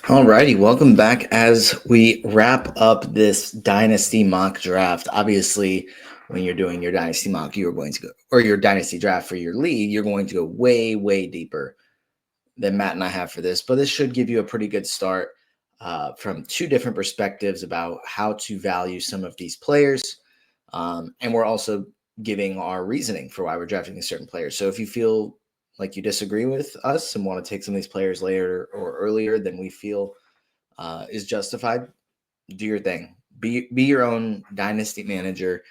Alrighty, welcome back as we wrap up this Dynasty mock draft. Obviously, when you're doing your Dynasty mock, you are going to go, or your Dynasty draft for your league, you're going to go way, way deeper than Matt and I have for this. But this should give you a pretty good start from two different perspectives about how to value some of these players. And we're also giving our reasoning for why we're drafting these certain players. So if you feel like you disagree with us and want to take some of these players later or earlier than we feel is justified, do your thing. Be your own dynasty manager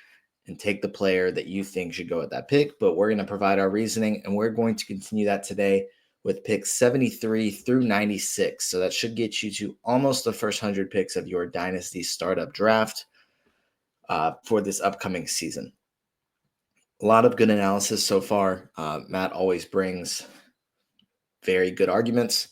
and take the player that you think should go at that pick. But we're going to provide our reasoning, and we're going to continue that today with picks 73 through 96. So that should get you to almost the first 100 picks of your dynasty startup draft for this upcoming season. A lot of good analysis so far. Matt always brings very good arguments,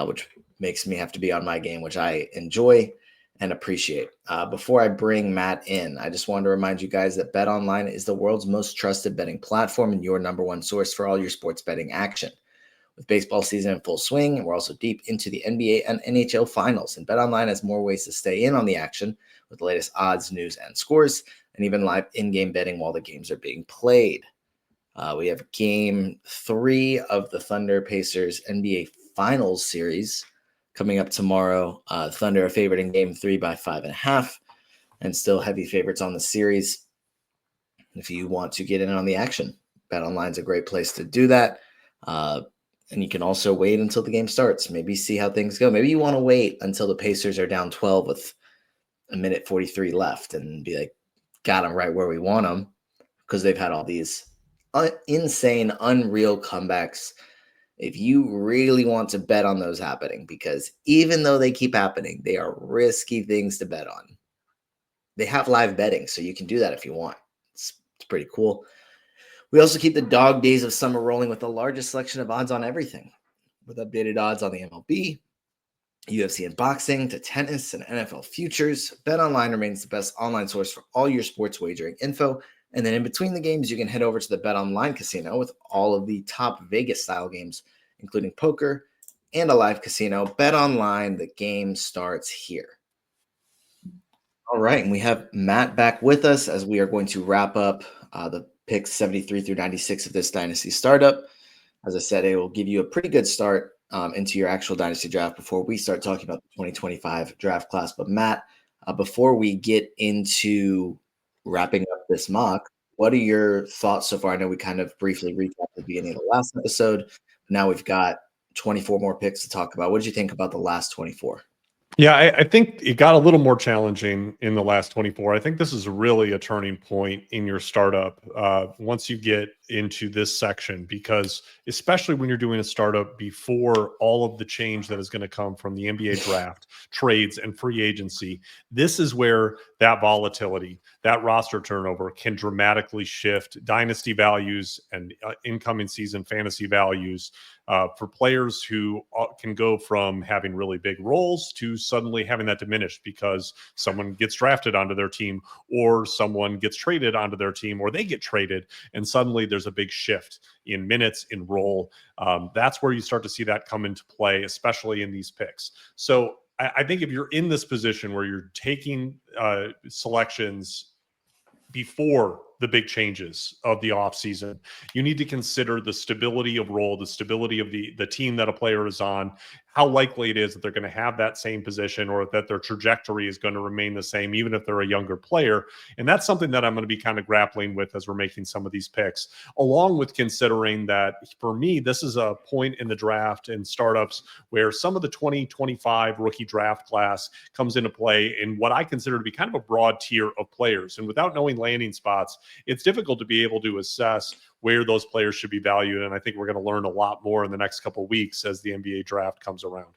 which makes me have to be on my game, which I enjoy and appreciate. Before I bring Matt in, I just wanted to remind you guys that BetOnline is the world's most trusted betting platform and your number one source for all your sports betting action. With baseball season in full swing, and we're also deep into the NBA and NHL finals, and BetOnline has more ways to stay in on the action with the latest odds, news, and scores, and even live in-game betting while the games are being played. We have Game 3 of the Thunder Pacers NBA Finals series coming up tomorrow. Thunder are favored in Game 3 by 5.5, and still heavy favorites on the series. If you want to get in on the action, BetOnline is a great place to do that. And you can also wait until the game starts. Maybe see how things go. Maybe you want to wait until the Pacers are down 12 with a minute 43 left and be like, got them right where we want them, because they've had all these insane, unreal comebacks. If you really want to bet on those happening, because even though they keep happening, they are risky things to bet on. They have live betting, so you can do that if you want. It's pretty cool. We also keep the dog days of summer rolling with the largest selection of odds on everything, with updated odds on the MLB, UFC and boxing, to tennis and NFL futures. BetOnline remains the best online source for all your sports wagering info. And then in between the games, you can head over to the BetOnline casino with all of the top Vegas-style games, including poker and a live casino. BetOnline, the game starts here. All right, and we have Matt back with us as we are going to wrap up the picks 73 through 96 of this Dynasty startup. As I said, it will give you a pretty good start into your actual Dynasty draft before we start talking about the 2025 draft class. But Matt, before we get into wrapping up this mock, what are your thoughts so far? I know we kind of briefly recapped the beginning of the last episode. Now we've got 24 more picks to talk about. What did you think about the last 24? Yeah, I think it got a little more challenging in the last 24. I think this is really a turning point in your startup once you get into this section, because especially when you're doing a startup before all of the change that is going to come from the NBA draft, trades, and free agency, this is where that volatility, that roster turnover can dramatically shift dynasty values and incoming season fantasy values for players who can go from having really big roles to suddenly having that diminished because someone gets drafted onto their team, or someone gets traded onto their team, or they get traded, and suddenly there's a big shift in minutes, in role. That's where you start to see that come into play, especially in these picks. So I think if you're in this position where you're taking selections before the big changes of the offseason, you need to consider the stability of role, the stability of the team that a player is on, how likely it is that they're going to have that same position, or that their trajectory is going to remain the same, even if they're a younger player. And that's something that I'm going to be kind of grappling with as we're making some of these picks, along with considering that for me, this is a point in the draft and startups where some of the 2025 rookie draft class comes into play in what I consider to be kind of a broad tier of players. And without knowing landing spots, it's difficult to be able to assess where those players should be valued. And I think we're going to learn a lot more in the next couple of weeks as the NBA draft comes around.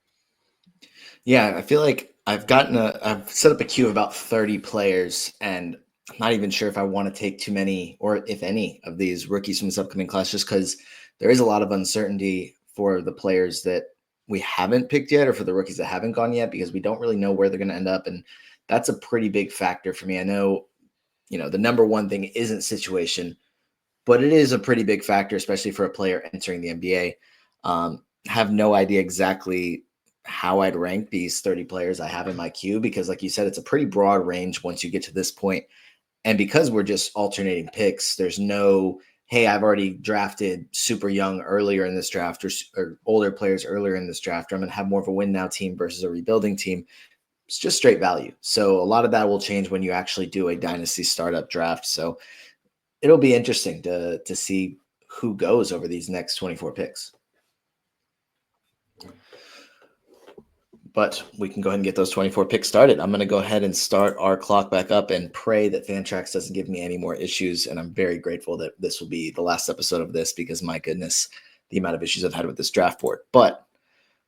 Yeah, I feel like I've set up a queue of about 30 players, and I'm not even sure if I want to take too many, or if any, of these rookies from this upcoming class, just because there is a lot of uncertainty for the players that we haven't picked yet, or for the rookies that haven't gone yet, because we don't really know where they're going to end up. And that's a pretty big factor for me. I know, the number one thing isn't situation, but it is a pretty big factor, especially for a player entering the NBA. Have no idea exactly how I'd rank these 30 players I have in my queue, because like you said, it's a pretty broad range once you get to this point. And because we're just alternating picks, there's no, hey, I've already drafted super young earlier in this draft, or older players earlier in this draft, or I'm going to have more of a win now team versus a rebuilding team. It's just straight value. So a lot of that will change when you actually do a dynasty startup draft. So it'll be interesting to see who goes over these next 24 picks. But we can go ahead and get those 24 picks started. I'm going to go ahead and start our clock back up and pray that Fantrax doesn't give me any more issues. And I'm very grateful that this will be the last episode of this, because my goodness, the amount of issues I've had with this draft board. But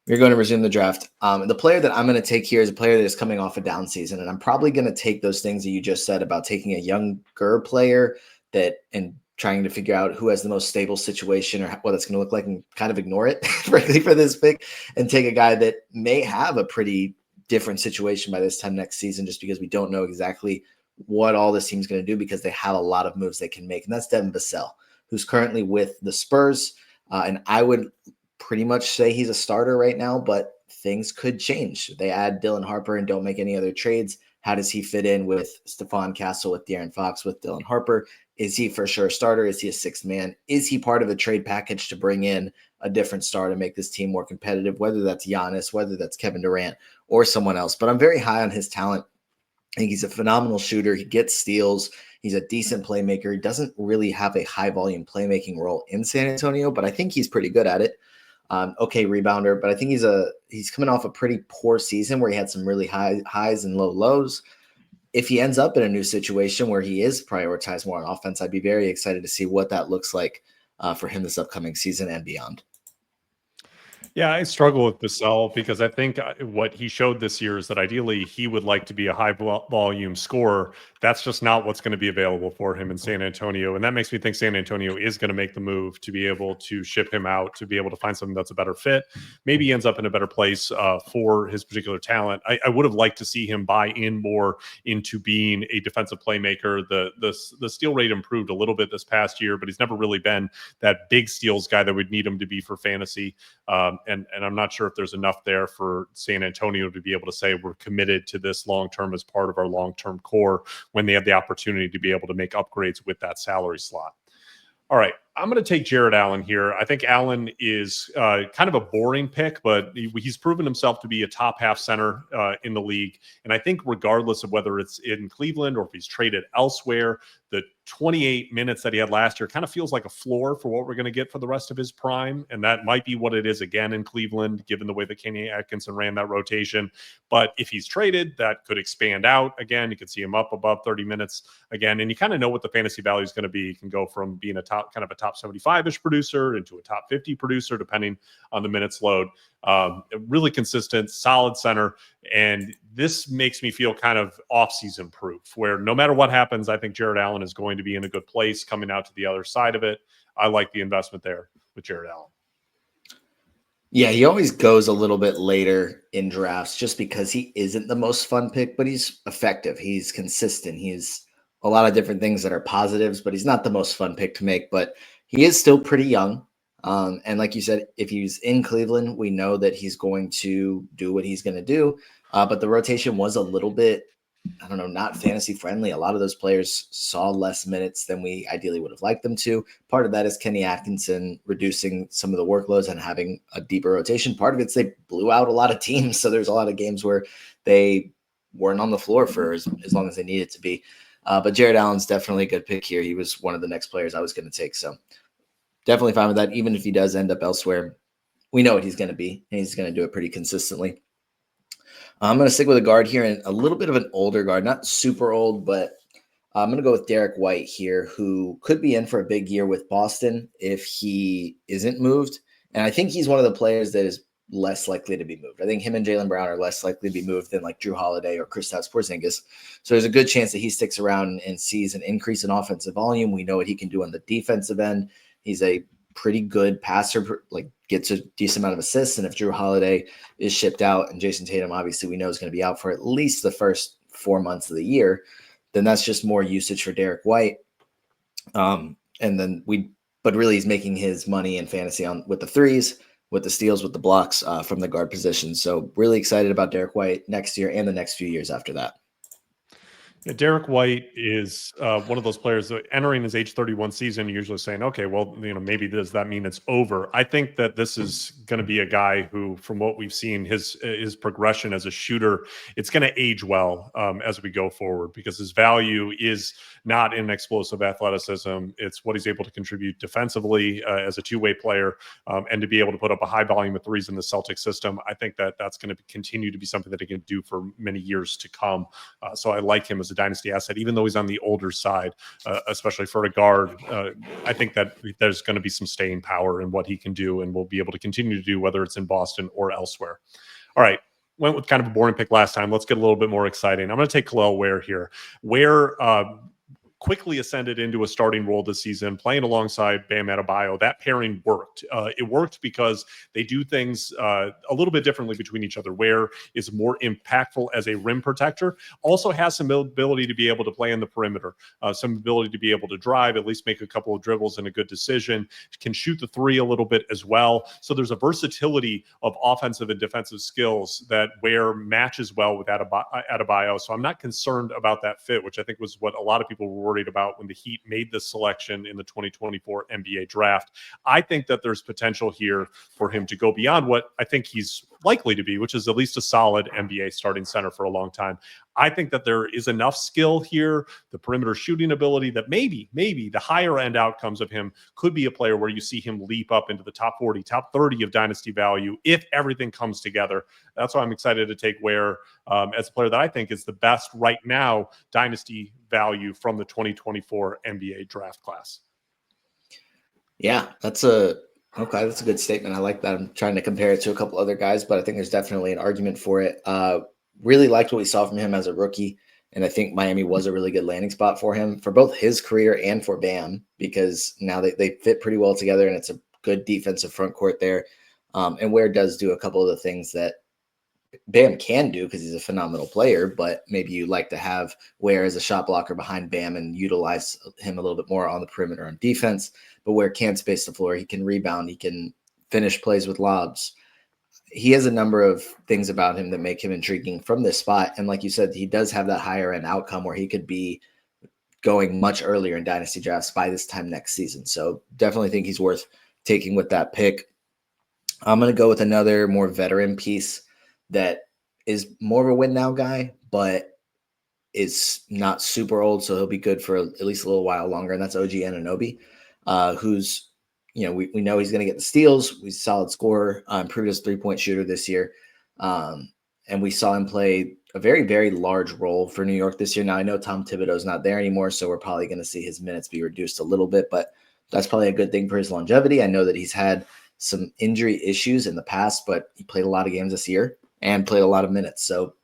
we're going to resume the draft. The player that I'm going to take here is a player that is coming off a down season. And I'm probably going to take those things that you just said about taking a younger player and trying to figure out who has the most stable situation or what it's going to look like, and kind of ignore it, frankly, for this pick, and take a guy that may have a pretty different situation by this time next season, just because we don't know exactly what all this team's going to do, because they have a lot of moves they can make. And that's Devin Vassell, who's currently with the Spurs. And I would pretty much say he's a starter right now, but things could change. They add Dylan Harper and don't make any other trades. How does he fit in with Stephon Castle, with De'Aaron Fox, with Dylan Harper? Is he for sure a starter? Is he a sixth man? Is he part of a trade package to bring in a different star to make this team more competitive, whether that's Giannis, whether that's Kevin Durant, or someone else? But I'm very high on his talent. I think he's a phenomenal shooter. He gets steals. He's a decent playmaker. He doesn't really have a high volume playmaking role in San Antonio, but I think he's pretty good at it. Okay rebounder, but I think he's coming off a pretty poor season where he had some really high highs and low lows. If he ends up in a new situation where he is prioritized more on offense, I'd be very excited to see what that looks like for him this upcoming season and beyond. Yeah, I struggle with Vassell because I think what he showed this year is that ideally he would like to be a high volume scorer. That's just not what's going to be available for him in San Antonio. And that makes me think San Antonio is going to make the move to be able to ship him out, to be able to find something that's a better fit. Maybe he ends up in a better place for his particular talent. I would have liked to see him buy in more into being a defensive playmaker. The steal rate improved a little bit this past year, but he's never really been that big steals guy that would need him to be for fantasy. And I'm not sure if there's enough there for San Antonio to be able to say we're committed to this long-term as part of our long-term core when they have the opportunity to be able to make upgrades with that salary slot. All right, I'm going to take Jared Allen here. I think Allen is kind of a boring pick, but he's proven himself to be a top half center in the league. And I think regardless of whether it's in Cleveland or if he's traded elsewhere, the 28 minutes that he had last year kind of feels like a floor for what we're going to get for the rest of his prime. And that might be what it is again in Cleveland, given the way that Kenny Atkinson ran that rotation. But if he's traded, that could expand out again. You could see him up above 30 minutes again. And you kind of know what the fantasy value is going to be. You can go from being a top 75-ish producer into a top 50 producer, depending on the minutes load. Really consistent, solid center. And this makes me feel kind of off-season proof, where no matter what happens, I think Jared Allen is going to be in a good place coming out to the other side of it. I like the investment there with Jared Allen. Yeah, he always goes a little bit later in drafts just because he isn't the most fun pick, but he's effective. He's consistent. He's a lot of different things that are positives, but he's not the most fun pick to make, but he is still pretty young. And like you said, if he's in Cleveland, we know that he's going to do what he's going to do. But the rotation was a little bit, I don't know, not fantasy friendly. A lot of those players saw less minutes than we ideally would have liked them to. Part of that is Kenny Atkinson reducing some of the workloads and having a deeper rotation. Part of it's they blew out a lot of teams. So there's a lot of games where they weren't on the floor for as long as they needed to be. But Jared Allen's definitely a good pick here. He was one of the next players I was going to take. So definitely fine with that. Even if he does end up elsewhere, we know what he's going to be, and he's going to do it pretty consistently. I'm going to stick with a guard here, and a little bit of an older guard, not super old, but I'm going to go with Derek White here, who could be in for a big year with Boston if he isn't moved. And I think he's one of the players that is less likely to be moved. I think him and Jaylen Brown are less likely to be moved than like Drew Holiday or Kristaps Porzingis. So there's a good chance that he sticks around and sees an increase in offensive volume. We know what he can do on the defensive end. He's a pretty good passer, like gets a decent amount of assists. And if Drew Holiday is shipped out and Jason Tatum, obviously we know is going to be out for at least the first 4 months of the year, then that's just more usage for Derek White. But really he's making his money in fantasy with the threes. with the steals, with the blocks from the guard position. So really excited about Derek White next year and the next few years after that. Yeah, Derek White is one of those players that entering his age 31 season, usually saying, okay, well, maybe does that mean it's over? I think that this is going to be a guy who, from what we've seen, his progression as a shooter, it's going to age well as we go forward, because his value is not in explosive athleticism. It's what he's able to contribute defensively as a two-way player, and to be able to put up a high volume of threes in the Celtic system. I think that that's going to continue to be something that he can do for many years to come. So I like him as a dynasty asset, even though he's on the older side, especially for a guard. I think that there's going to be some staying power in what he can do and will be able to continue to do, whether it's in Boston or elsewhere. All right. Went with kind of a boring pick last time. Let's get a little bit more exciting. I'm going to take Khalil Ware here. Ware quickly ascended into a starting role this season, playing alongside Bam Adebayo. That pairing worked. It worked because they do things a little bit differently between each other. Ware is more impactful as a rim protector, also has some ability to be able to play in the perimeter, some ability to be able to drive, at least make a couple of dribbles and a good decision, can shoot the three a little bit as well. So there's a versatility of offensive and defensive skills that Ware matches well with Adebayo. So I'm not concerned about that fit, which I think was what a lot of people were worried about when the Heat made this selection in the 2024 NBA draft. I think that there's potential here for him to go beyond what I think he's likely to be, which is at least a solid NBA starting center for a long time. I think that there is enough skill here, the perimeter shooting ability, that maybe the higher end outcomes of him could be a player where you see him leap up into the top 40, top 30 of dynasty value if everything comes together. That's why I'm excited to take Ware as a player that I think is the best right now dynasty value from the 2024 NBA draft class. Yeah, that's a good statement. I like that. I'm trying to compare it to a couple other guys, but I think there's definitely an argument for it. Really liked what we saw from him as a rookie, and I think Miami was a really good landing spot for him for both his career and for Bam, because now they fit pretty well together, and it's a good defensive front court there. And Ware does do a couple of the things that Bam can do because he's a phenomenal player, but maybe you like to have Ware as a shot blocker behind Bam and utilize him a little bit more on the perimeter on defense. But Ware can space the floor. He can rebound. He can finish plays with lobs. He has a number of things about him that make him intriguing from this spot. And like you said, he does have that higher end outcome where he could be going much earlier in dynasty drafts by this time next season. So definitely think he's worth taking with that pick. I'm going to go with another more veteran piece that is more of a win now guy, but is not super old, so he'll be good for at least a little while longer, and that's OG Anunoby, who's, we know he's going to get the steals. He's a solid scorer, improved his three-point shooter this year, and we saw him play a very, very large role for New York this year. Now, I know Tom Thibodeau's not there anymore, so we're probably going to see his minutes be reduced a little bit, but that's probably a good thing for his longevity. I know that he's had some injury issues in the past, but he played a lot of games this year and played a lot of minutes. So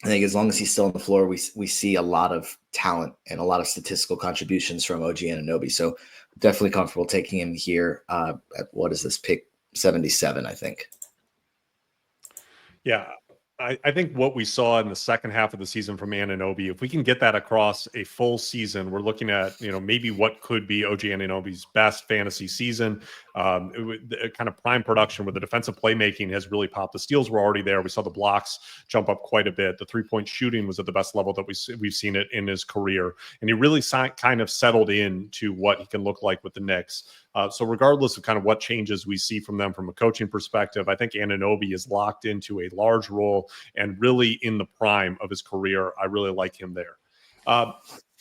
I think as long as he's still on the floor, we see a lot of talent and a lot of statistical contributions from OG Anunoby. So definitely comfortable taking him here at, what is this, pick 77, I think. Yeah. I think what we saw in the second half of the season from Anunoby, if we can get that across a full season, we're looking at, maybe what could be OG Anunoby's best fantasy season. Kind of prime production where the defensive playmaking has really popped. The steals were already there. We saw the blocks jump up quite a bit. The three-point shooting was at the best level that we've seen it in his career. And he really kind of settled in to what he can look like with the Knicks. So regardless of kind of what changes we see from them from a coaching perspective, I think Anunoby is locked into a large role and really in the prime of his career. I really like him there.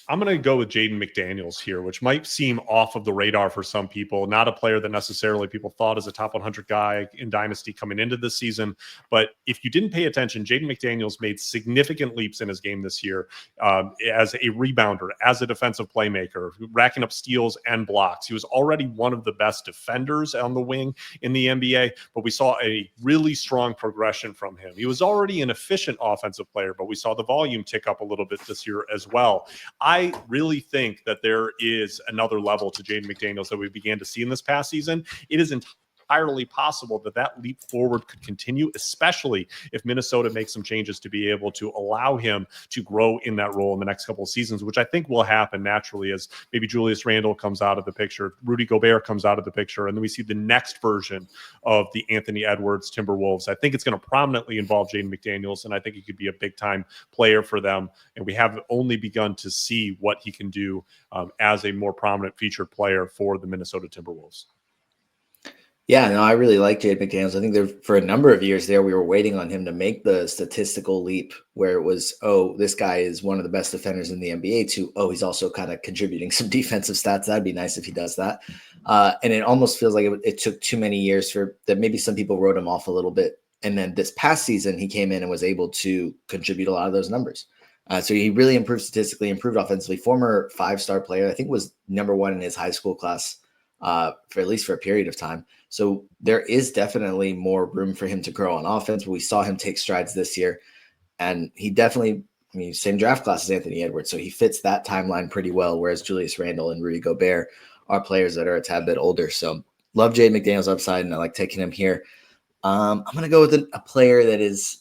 I'm going to go with Jaden McDaniels here, which might seem off of the radar for some people. Not a player that necessarily people thought as a top 100 guy in Dynasty coming into this season. But if you didn't pay attention, Jaden McDaniels made significant leaps in his game this year as a rebounder, as a defensive playmaker, racking up steals and blocks. He was already one of the best defenders on the wing in the NBA, but we saw a really strong progression from him. He was already an efficient offensive player, but we saw the volume tick up a little bit this year as well. I really think that there is another level to Jaden McDaniels that we began to see in this past season. It is entirely possible that that leap forward could continue, especially if Minnesota makes some changes to be able to allow him to grow in that role in the next couple of seasons, which I think will happen naturally as maybe Julius Randle comes out of the picture, Rudy Gobert comes out of the picture, and then we see the next version of the Anthony Edwards Timberwolves. I think it's going to prominently involve Jaden McDaniels, and I think he could be a big-time player for them. And we have only begun to see what he can do as a more prominent featured player for the Minnesota Timberwolves. Yeah, no, I really like Jaden McDaniels. I think there for a number of years there, we were waiting on him to make the statistical leap where it was, oh, this guy is one of the best defenders in the NBA to, oh, he's also kind of contributing some defensive stats. That'd be nice if he does that. And it almost feels like it took too many years for that. Maybe some people wrote him off a little bit. And then this past season, he came in and was able to contribute a lot of those numbers. So he really improved statistically, improved offensively. Former 5-star player, I think was #1 in his high school class for at least for a period of time. So there is definitely more room for him to grow on offense. But we saw him take strides this year, and he definitely, I mean, same draft class as Anthony Edwards, so he fits that timeline pretty well. Whereas Julius Randle and Rudy Gobert are players that are a tad bit older. So love Jaden McDaniels' upside, and I like taking him here. I'm going to go with a player that is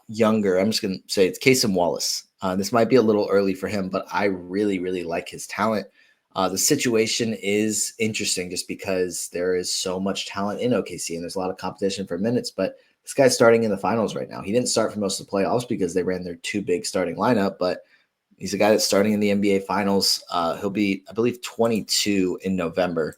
younger. I'm just going to say it's Cason Wallace. This might be a little early for him, but I really, really like his talent. The situation is interesting just because there is so much talent in OKC and there's a lot of competition for minutes, but this guy's starting in the finals right now. He didn't start for most of the playoffs because they ran their too big starting lineup, but he's a guy that's starting in the NBA finals. He'll be, I believe, 22 in November.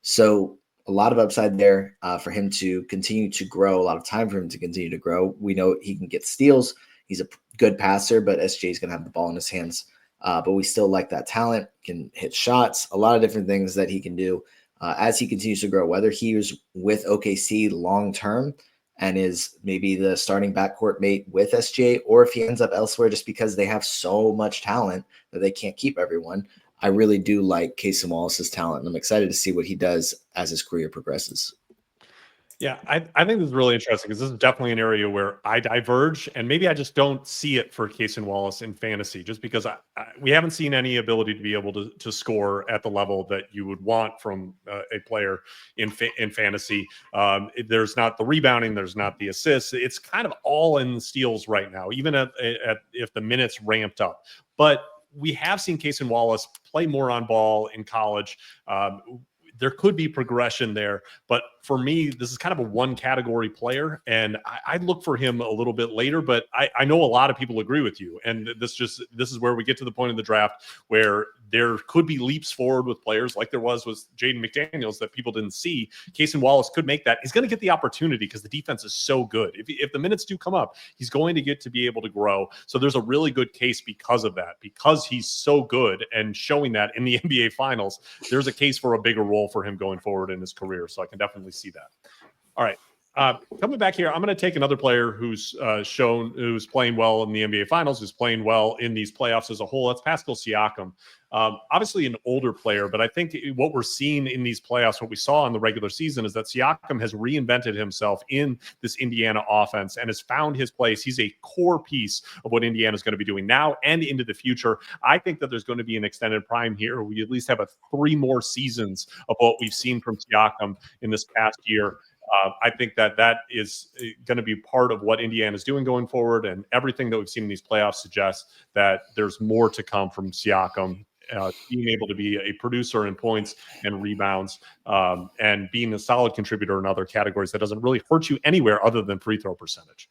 So a lot of upside there for him to continue to grow, a lot of time for him to continue to grow. We know he can get steals. He's a good passer, but SJ is going to have the ball in his hands. But we still like that talent, can hit shots, a lot of different things that he can do as he continues to grow, whether he is with OKC long-term and is maybe the starting backcourt mate with SJ, or if he ends up elsewhere just because they have so much talent that they can't keep everyone. I really do like Cason Wallace's talent, and I'm excited to see what he does as his career progresses. Yeah, I think this is really interesting because this is definitely an area where I diverge, and maybe I just don't see it for Cason Wallace in fantasy, just because we haven't seen any ability to be able to score at the level that you would want from a player in fantasy. There's not the rebounding, there's not the assists. It's kind of all in the steals right now, even at if the minutes ramped up. But we have seen Cason Wallace play more on ball in college. There could be progression there, but for me, this is kind of a one category player, and I'd look for him a little bit later, but I know a lot of people agree with you. And this is where we get to the point in the draft where there could be leaps forward with players like there was with Jaden McDaniels that people didn't see. Cason Wallace could make that. He's going to get the opportunity because the defense is so good. If the minutes do come up, he's going to get to be able to grow. So there's a really good case because of that, because he's so good and showing that in the NBA finals, there's a case for a bigger role for him going forward in his career. So I can definitely see that. All right. Coming back here, I'm going to take another player who's playing well in the NBA Finals, who's playing well in these playoffs as a whole. That's Pascal Siakam. Obviously an older player, but I think what we're seeing in these playoffs, what we saw in the regular season, is that Siakam has reinvented himself in this Indiana offense and has found his place. He's a core piece of what Indiana is going to be doing now and into the future. I think that there's going to be an extended prime here. We at least have 3 more seasons of what we've seen from Siakam in this past year. I think that is going to be part of what Indiana is doing going forward, and everything that we've seen in these playoffs suggests that there's more to come from Siakam, being able to be a producer in points and rebounds, and being a solid contributor in other categories that doesn't really hurt you anywhere other than free throw percentage.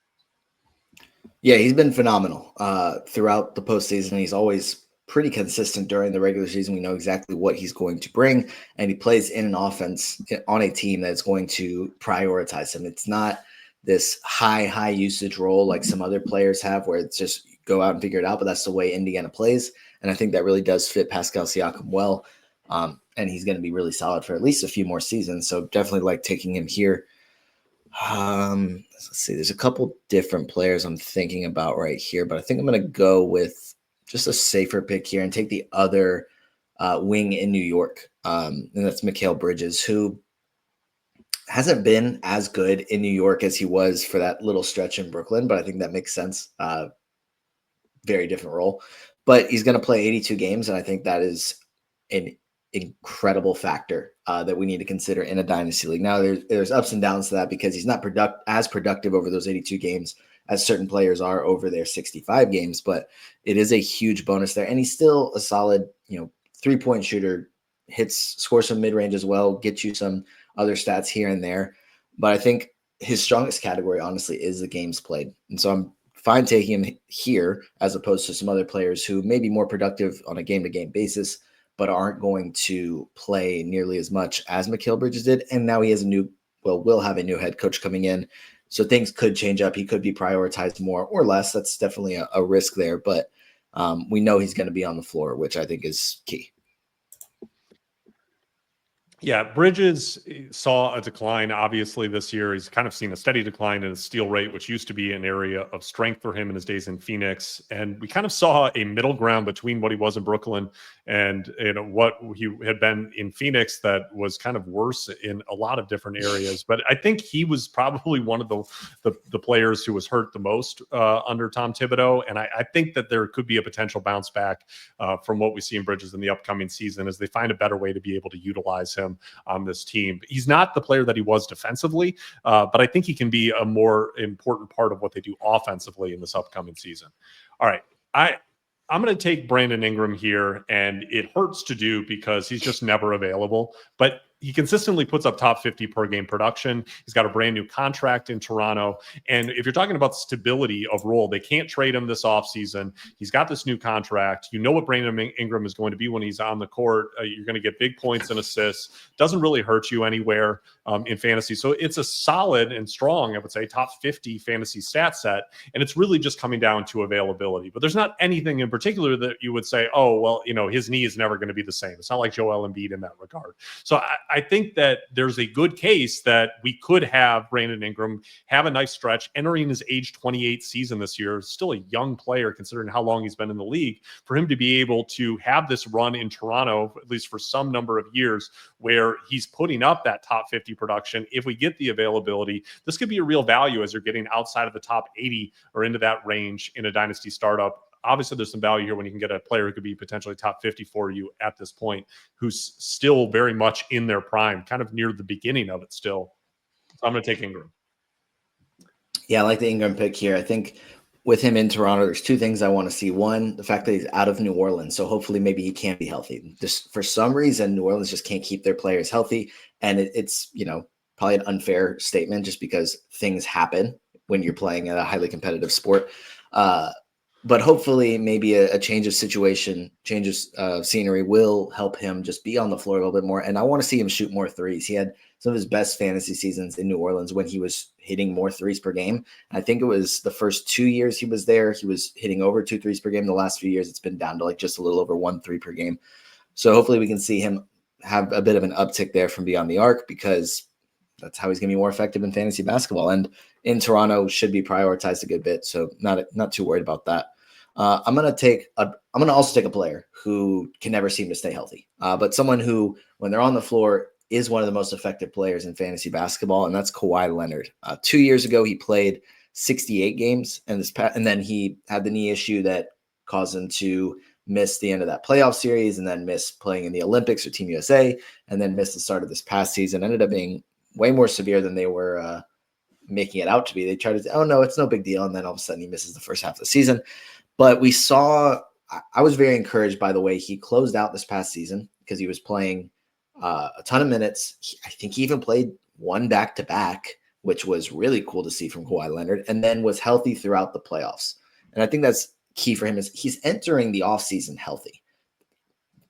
Yeah, he's been phenomenal throughout the postseason. He's always pretty consistent during the regular season. We know exactly what he's going to bring, and he plays in an offense on a team that's going to prioritize him. It's not this high usage role like some other players have where it's just go out and figure it out, but that's the way Indiana plays. And I think that really does fit Pascal Siakam well. And he's going to be really solid for at least a few more seasons. So definitely like taking him here. Let's see, there's a couple different players I'm thinking about right here, but I think I'm going to go with just a safer pick here and take the other wing in New York. And that's Mikal Bridges, who hasn't been as good in New York as he was for that little stretch in Brooklyn, but I think that makes sense. Very different role, but he's going to play 82 games. And I think that is an incredible factor that we need to consider in a dynasty league. Now, there's ups and downs to that because he's not as productive over those 82 games as certain players are over their 65 games, but it is a huge bonus there. And he's still a solid, 3-point shooter, scores some mid-range as well, gets you some other stats here and there. But I think his strongest category, honestly, is the games played. And so I'm fine taking him here as opposed to some other players who may be more productive on a game-to-game basis, but aren't going to play nearly as much as Mikal Bridges did. And now he has will have a new head coach coming in. So things could change up. He could be prioritized more or less. That's definitely a risk there. But we know he's going to be on the floor, which I think is key. Yeah, Bridges saw a decline, obviously, this year. He's kind of seen a steady decline in his steal rate, which used to be an area of strength for him in his days in Phoenix. And we kind of saw a middle ground between what he was in Brooklyn and what he had been in Phoenix that was kind of worse in a lot of different areas. But I think he was probably one of the players who was hurt the most under Tom Thibodeau. And I think that there could be a potential bounce back from what we see in Bridges in the upcoming season as they find a better way to be able to utilize him on this team. He's not the player that he was defensively, but I think he can be a more important part of what they do offensively in this upcoming season. All right. I'm going to take Brandon Ingram here, and it hurts to do because he's just never available, but he consistently puts up top 50 per game production. He's got a brand new contract in Toronto. And if you're talking about stability of role, they can't trade him this offseason. He's got this new contract. You know what Brandon Ingram is going to be when he's on the court. You're going to get big points and assists. Doesn't really hurt you anywhere in fantasy. So it's a solid and strong, I would say, top 50 fantasy stat set. And it's really just coming down to availability. But there's not anything in particular that you would say, oh, well, his knee is never going to be the same. It's not like Joel Embiid in that regard. So I think that there's a good case that we could have Brandon Ingram have a nice stretch entering his age 28 season this year. Still a young player considering how long he's been in the league, for him to be able to have this run in Toronto, at least for some number of years, where he's putting up that top 50 production. If we get the availability, this could be a real value as you're getting outside of the top 80 or into that range in a dynasty startup. Obviously, there's some value here when you can get a player who could be potentially top 50 for you at this point, who's still very much in their prime, kind of near the beginning of it still. So I'm going to take Ingram. Yeah, I like the Ingram pick here. I think with him in Toronto, there's two things I want to see. One, the fact that he's out of New Orleans. So hopefully maybe he can be healthy. Just for some reason, New Orleans just can't keep their players healthy. And it's, probably an unfair statement just because things happen when you're playing at a highly competitive sport. But hopefully maybe a change of situation, change of scenery will help him just be on the floor a little bit more. And I want to see him shoot more threes. He had some of his best fantasy seasons in New Orleans when he was hitting more threes per game. I think it was the first 2 years he was there, he was hitting over 2 threes per game. The last few years, it's been down to like just a little over 1 3 per game. So hopefully we can see him have a bit of an uptick there from beyond the arc, because that's how he's going to be more effective in fantasy basketball. And in Toronto should be prioritized a good bit. So not too worried about that. I'm going to also take a player who can never seem to stay healthy, but someone who, when they're on the floor, is one of the most effective players in fantasy basketball. And that's Kawhi Leonard. 2 years ago, he played 68 games and then he had the knee issue that caused him to miss the end of that playoff series and then miss playing in the Olympics or Team USA and then miss the start of this past season. Ended up being way more severe than they were making it out to be. They tried to say, oh no, it's no big deal. And then all of a sudden he misses the first half of the season. But I was very encouraged by the way he closed out this past season because he was playing a ton of minutes. I think he even played one back-to-back, which was really cool to see from Kawhi Leonard, and then was healthy throughout the playoffs. And I think that's key for him is he's entering the offseason healthy.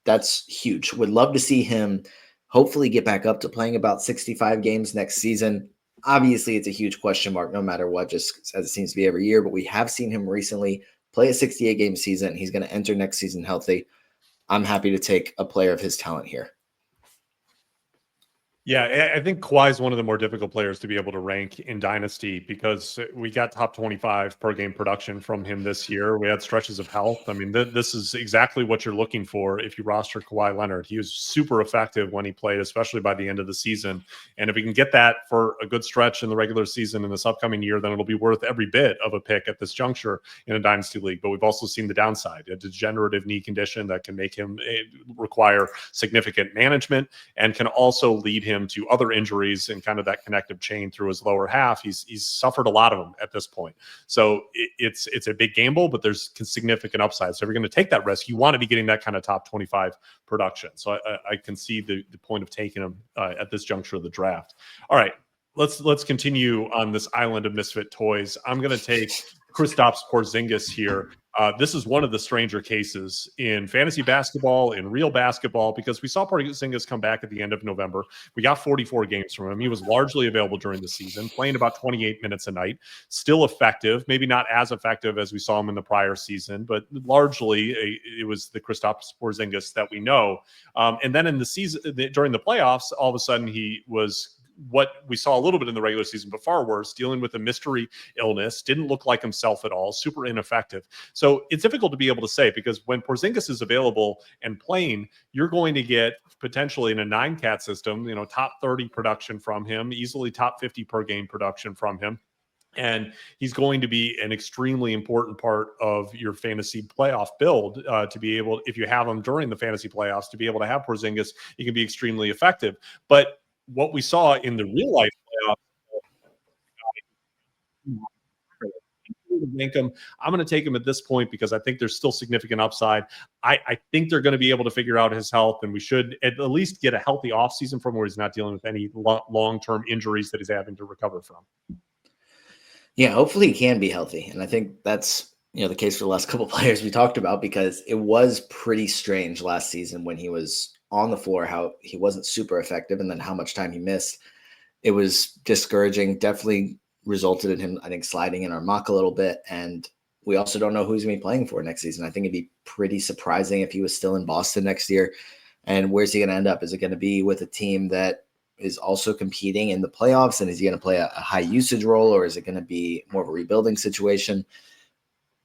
That's huge. Would love to see him hopefully get back up to playing about 65 games next season. Obviously, it's a huge question mark no matter what, just as it seems to be every year, but we have seen him recently play a 68-game season. He's going to enter next season healthy. I'm happy to take a player of his talent here. Yeah, I think Kawhi is one of the more difficult players to be able to rank in Dynasty because we got top 25 per game production from him this year. We had stretches of health. I mean, this is exactly what you're looking for if you roster Kawhi Leonard. He was super effective when he played, especially by the end of the season. And if we can get that for a good stretch in the regular season in this upcoming year, then it'll be worth every bit of a pick at this juncture in a Dynasty league. But we've also seen the downside, a degenerative knee condition that can make him require significant management and can also lead him to other injuries and kind of that connective chain through his lower half. He's suffered a lot of them at this point. So it's a big gamble, but there's significant upside. So if you're going to take that risk, you want to be getting that kind of top 25 production. So I can see the point of taking him at this juncture of the draft. All right, let's continue on this island of misfit toys. I'm going to take Kristaps Porzingis here. This is one of the stranger cases in fantasy basketball, in real basketball, because we saw Porzingis come back at the end of November. We got 44 games from him. He was largely available during the season, playing about 28 minutes a night, still effective, maybe not as effective as we saw him in the prior season, but largely it was the Kristaps Porzingis that we know. And then in the season, during the playoffs, all of a sudden he was what we saw a little bit in the regular season, but far worse, dealing with a mystery illness, didn't look like himself at all, super ineffective. So it's difficult to be able to say, because when Porzingis is available and playing, you're going to get potentially in a 9-cat system, top 30 production from him, easily top 50 per game production from him. And he's going to be an extremely important part of your fantasy playoff build to be able, if you have him during the fantasy playoffs, to be able to have Porzingis, he can be extremely effective. But what we saw in the real life playoffs, I'm going to take him at this point because I think there's still significant upside. I think they're going to be able to figure out his health, and we should at least get a healthy offseason from where he's not dealing with any long-term injuries that he's having to recover from. Yeah, hopefully he can be healthy. And I think that's the case for the last couple of players we talked about, because it was pretty strange last season when he was on the floor, how he wasn't super effective, and then how much time he missed. It was discouraging, definitely resulted in him, I think, sliding in our mock a little bit. And we also don't know who he's going to be playing for next season. I think it'd be pretty surprising if he was still in Boston next year. And where's he going to end up? Is it going to be with a team that is also competing in the playoffs, and is he going to play a high usage role, or is it going to be more of a rebuilding situation?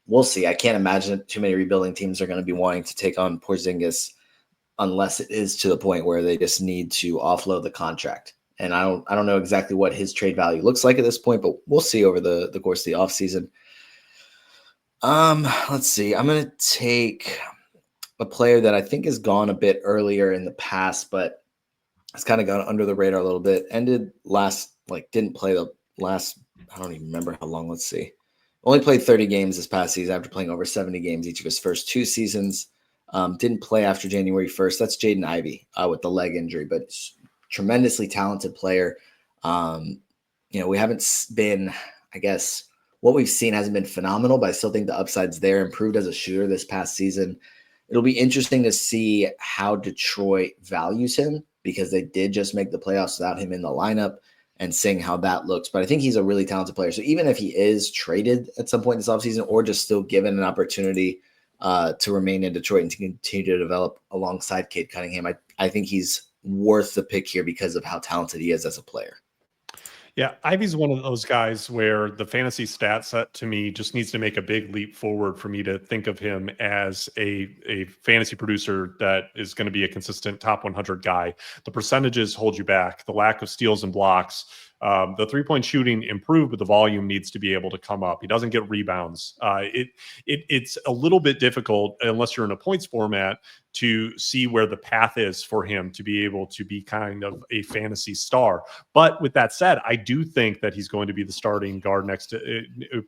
We'll see. I can't imagine too many rebuilding teams are going to be wanting to take on Porzingis unless it is to the point where they just need to offload the contract. And I don't know exactly what his trade value looks like at this point, but we'll see over the course of the offseason. Let's see. I'm going to take a player that I think has gone a bit earlier in the past, but it's kind of gone under the radar a little bit. Didn't play the last, I don't even remember how long. Let's see. Only played 30 games this past season after playing over 70 games each of his first 2 seasons. Didn't play after January 1st. That's Jaden Ivey with the leg injury, but tremendously talented player. We haven't been, I guess, what we've seen hasn't been phenomenal, but I still think the upside's there. Improved as a shooter this past season. It'll be interesting to see how Detroit values him, because they did just make the playoffs without him in the lineup, and seeing how that looks. But I think he's a really talented player. So even if he is traded at some point this offseason, or just still given an opportunity to remain in Detroit and to continue to develop alongside Cade Cunningham, I think he's worth the pick here because of how talented he is as a player. Yeah, Ivy's one of those guys where the fantasy stat set to me just needs to make a big leap forward for me to think of him as a fantasy producer that is going to be a consistent top 100 guy. The percentages hold you back. The lack of steals and blocks. The three-point shooting improved, but the volume needs to be able to come up. He doesn't get rebounds. It's a little bit difficult, unless you're in a points format, to see where the path is for him to be able to be kind of a fantasy star. But with that said, I do think that he's going to be the starting guard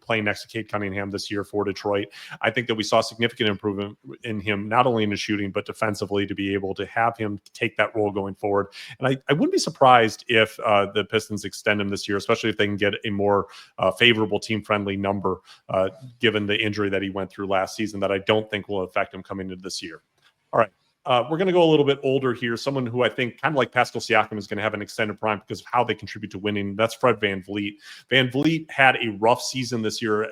playing next to Cade Cunningham this year for Detroit. I think that we saw significant improvement in him, not only in his shooting, but defensively, to be able to have him take that role going forward. And I wouldn't be surprised if the Pistons extend him this year, especially if they can get a more favorable team-friendly number, given the injury that he went through last season, that I don't think will affect him coming into this year. All right. we're going to go a little bit older here. Someone who I think kind of like Pascal Siakam is going to have an extended prime because of how they contribute to winning. That's Fred VanVleet. VanVleet had a rough season this year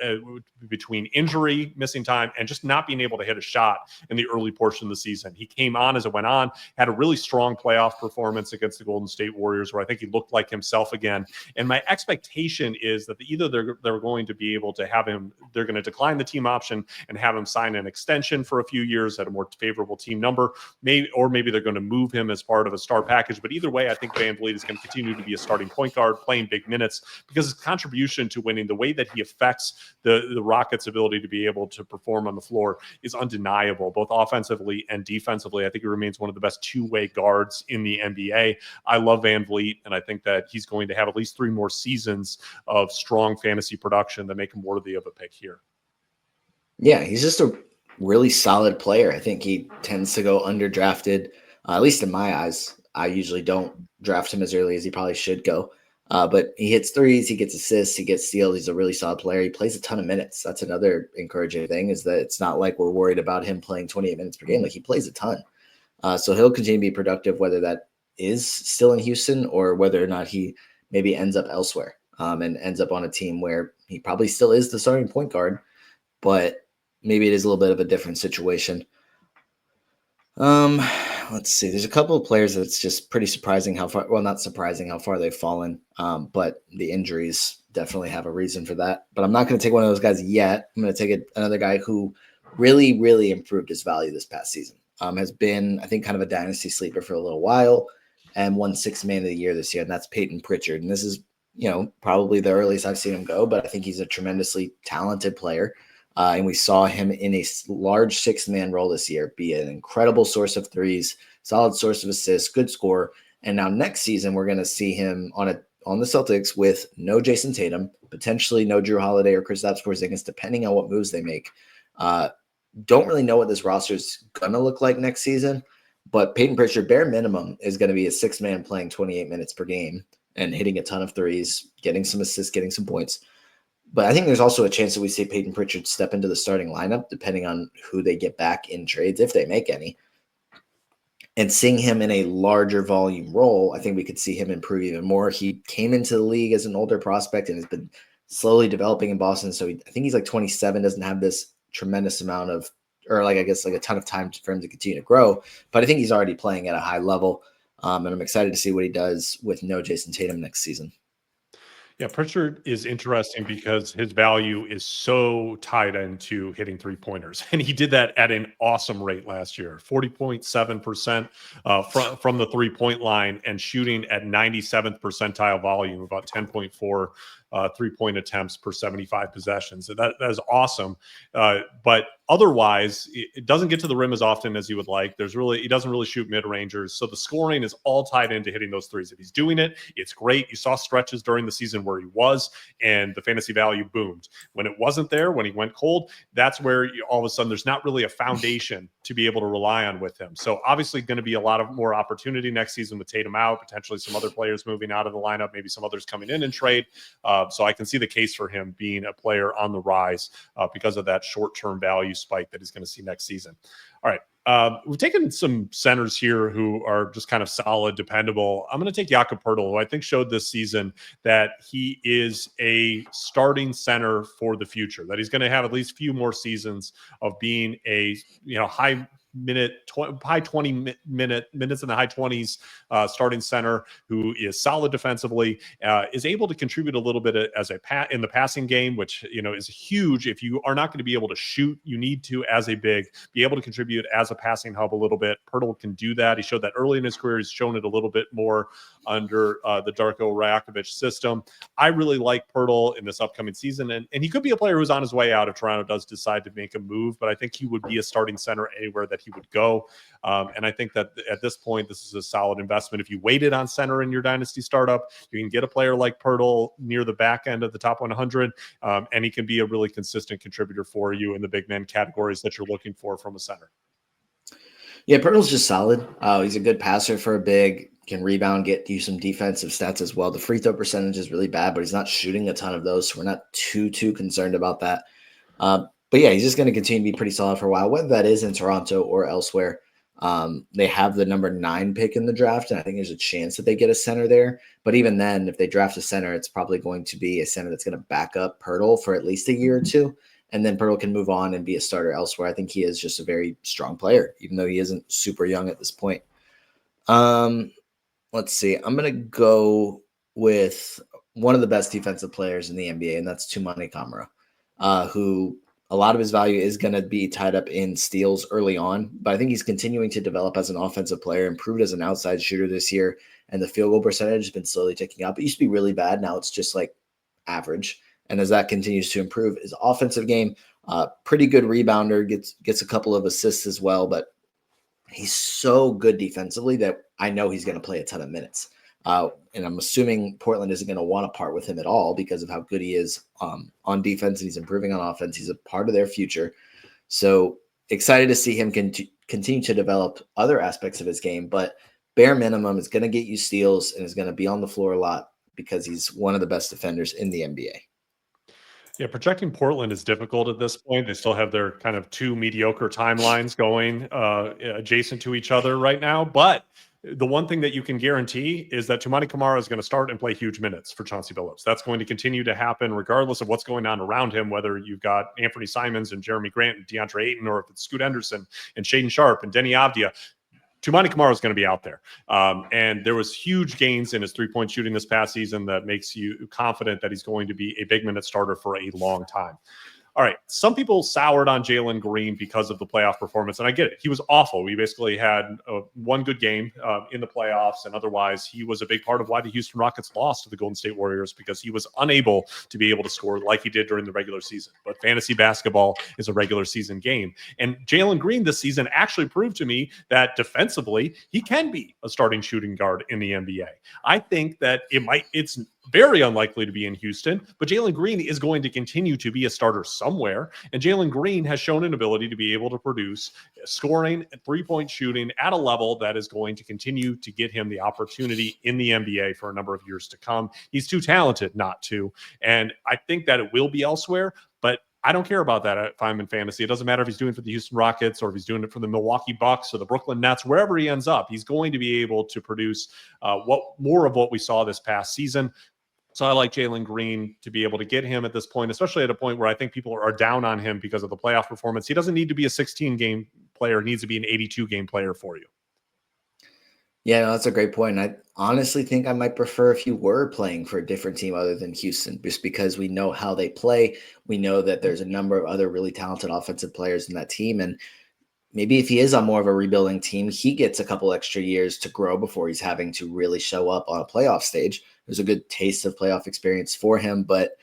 between injury, missing time, and just not being able to hit a shot in the early portion of the season. He came on as it went on, had a really strong playoff performance against the Golden State Warriors, where I think he looked like himself again. And my expectation is that either they're going to be able to have him, they're going to decline the team option and have him sign an extension for a few years at a more favorable team number. Maybe they're going to move him as part of a star package. But either way, I think VanVleet is going to continue to be a starting point guard, playing big minutes, because his contribution to winning, the way that he affects the Rockets' ability to be able to perform on the floor is undeniable, both offensively and defensively. I think he remains one of the best two-way guards in the NBA. I love VanVleet, and I think that he's going to have at least 3 more seasons of strong fantasy production that make him worthy of a pick here. Yeah, he's just a really solid player. I think he tends to go underdrafted, at least in my eyes. I usually don't draft him as early as he probably should go. But he hits threes, he gets assists, he gets steals. He's a really solid player. He plays a ton of minutes. That's another encouraging thing, is that it's not like we're worried about him playing 28 minutes per game. Like, he plays a ton. So he'll continue to be productive, whether that is still in Houston or whether or not he maybe ends up elsewhere and ends up on a team where he probably still is the starting point guard, but maybe it is a little bit of a different situation. Let's see. There's a couple of players that's just pretty surprising how far, well, not surprising how far they've fallen, but the injuries definitely have a reason for that. But I'm not going to take one of those guys yet. I'm going to take another guy who really, really improved his value this past season. Has been, I think, kind of a dynasty sleeper for a little while and won 6th man of the year this year, and that's Peyton Pritchard. And this is, probably the earliest I've seen him go, but I think he's a tremendously talented player. And we saw him in a large 6th man role this year, be an incredible source of threes, solid source of assists, good score. And now next season, we're going to see him on the Celtics with no Jason Tatum, potentially no Drew Holiday or Kristaps Porzingis, depending on what moves they make. Don't really know what this roster is going to look like next season, but Peyton Pritchard, bare minimum, is going to be a 6th man playing 28 minutes per game and hitting a ton of threes, getting some assists, getting some points. But I think there's also a chance that we see Peyton Pritchard step into the starting lineup, depending on who they get back in trades, if they make any. And seeing him in a larger volume role, I think we could see him improve even more. He came into the league as an older prospect and has been slowly developing in Boston. So I think he's like 27, doesn't have this tremendous amount of, or like, I guess, like a ton of time for him to continue to grow. But I think he's already playing at a high level. And I'm excited to see what he does with no Jason Tatum next season. Yeah, Pritchard is interesting because his value is so tied into hitting 3-pointers. And he did that at an awesome rate last year, 40.7% from the 3-point line, and shooting at 97th percentile volume, about 10.4 3-point attempts per 75 possessions. So that is awesome. But otherwise, it doesn't get to the rim as often as you would like. He doesn't really shoot mid-rangers. So the scoring is all tied into hitting those threes. If he's doing it, it's great. You saw stretches during the season where he was, and the fantasy value boomed. When it wasn't there, when he went cold, that's where all of a sudden there's not really a foundation to be able to rely on with him. So obviously going to be a lot of more opportunity next season with Tatum out, potentially some other players moving out of the lineup, maybe some others coming in trade. So I can see the case for him being a player on the rise because of that short-term value spike that he's going to see next season. All right. We've taken some centers here who are just kind of solid, dependable. I'm going to take Jakob Poeltl, who I think showed this season that he is a starting center for the future, that he's going to have at least a few more seasons of being a high 20 minutes in the high 20s starting center who is solid defensively, is able to contribute a little bit as in the passing game, which is huge. If you are not going to be able to shoot, you need to, as a big, be able to contribute as a passing hub a little bit. Poeltl can do that. He showed that early in his career. He's shown it a little bit more under the Darko Rajakovic system. I really like Poeltl in this upcoming season, and he could be a player who's on his way out if Toronto does decide to make a move, but I think he would be a starting center anywhere that he would go. And I think that at this point, this is a solid investment. If you waited on center in your dynasty startup, you can get a player like Poeltl near the back end of the top 100, and he can be a really consistent contributor for you in the big man categories that you're looking for from a center. Yeah, Poeltl's just solid. He's a good passer for a big, can rebound, get you some defensive stats as well. The free throw percentage is really bad, but he's not shooting a ton of those, so we're not too concerned about that. But yeah, he's just going to continue to be pretty solid for a while, whether that is in Toronto or elsewhere. They have the number 9 pick in the draft, and I think there's a chance that they get a center there. But even then, if they draft a center, it's probably going to be a center that's going to back up Pirtle for at least a year or two. And then Pirtle can move on and be a starter elsewhere. I think he is just a very strong player, even though he isn't super young at this point. Let's see. I'm going to go with one of the best defensive players in the NBA, and that's Toumani Camara, who a lot of his value is going to be tied up in steals early on. But I think he's continuing to develop as an offensive player, improved as an outside shooter this year, and the field goal percentage has been slowly ticking up. It used to be really bad. Now it's just like average. And as that continues to improve, his offensive game, pretty good rebounder, gets a couple of assists as well, but he's so good defensively that I know he's going to play a ton of minutes. And I'm assuming Portland isn't going to want to part with him at all because of how good he is on defense, and he's improving on offense. He's a part of their future. So excited to see him continue to develop other aspects of his game, but bare minimum is going to get you steals and is going to be on the floor a lot because he's one of the best defenders in the NBA. Yeah, projecting Portland is difficult at this point. They still have their kind of two mediocre timelines going adjacent to each other right now. But the one thing that you can guarantee is that Toumani Camara is going to start and play huge minutes for Chauncey Billups. That's going to continue to happen regardless of what's going on around him, whether you've got Anthony Simons and Jeremy Grant and DeAndre Ayton, or if it's Scoot Henderson and Shaedon Sharpe and Denny Avdia. Toumani Camara is going to be out there. And there was huge gains in his three-point shooting this past season that makes you confident that he's going to be a big-minute starter for a long time. All right, some people soured on Jalen Green because of the playoff performance, and I get it. He was awful. We basically had one good game in the playoffs, and otherwise he was a big part of why the Houston Rockets lost to the Golden State Warriors, because he was unable to be able to score like he did during the regular season. But fantasy basketball is a regular season game. And Jalen Green this season actually proved to me that defensively he can be a starting shooting guard in the NBA. I think that it's very unlikely to be in Houston, but Jalen Green is going to continue to be a starter somewhere. And Jalen Green has shown an ability to be able to produce scoring and three-point shooting at a level that is going to continue to get him the opportunity in the NBA for a number of years to come. He's too talented not to. And I think that it will be elsewhere, but I don't care about that if I'm in fantasy. It doesn't matter if he's doing it for the Houston Rockets or if he's doing it for the Milwaukee Bucks or the Brooklyn Nets, wherever he ends up, he's going to be able to produce more of what we saw this past season. So I like Jalen Green to be able to get him at this point, especially at a point where I think people are down on him because of the playoff performance. He doesn't need to be a 16-game player. He needs to be an 82-game player for you. Yeah, no, that's a great point. I honestly think I might prefer if you were playing for a different team other than Houston, just because we know how they play. We know that there's a number of other really talented offensive players in that team. And maybe if he is on more of a rebuilding team, he gets a couple extra years to grow before he's having to really show up on a playoff stage. There's a good taste of playoff experience for him, but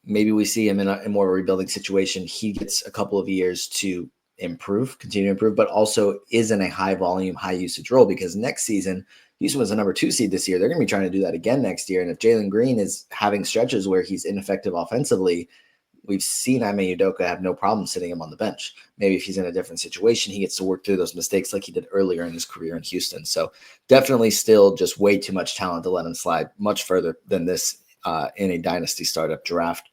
maybe we see him in more of a rebuilding situation. He gets a couple of years to continue to improve, but also is in a high volume, high usage role, because next season, Houston was a number 2 seed this year. They're going to be trying to do that again next year. And if Jalen Green is having stretches where he's ineffective offensively, we've seen Ime Udoka have no problem sitting him on the bench. Maybe if he's in a different situation, he gets to work through those mistakes like he did earlier in his career in Houston. So definitely still just way too much talent to let him slide much further than this in a dynasty startup draft.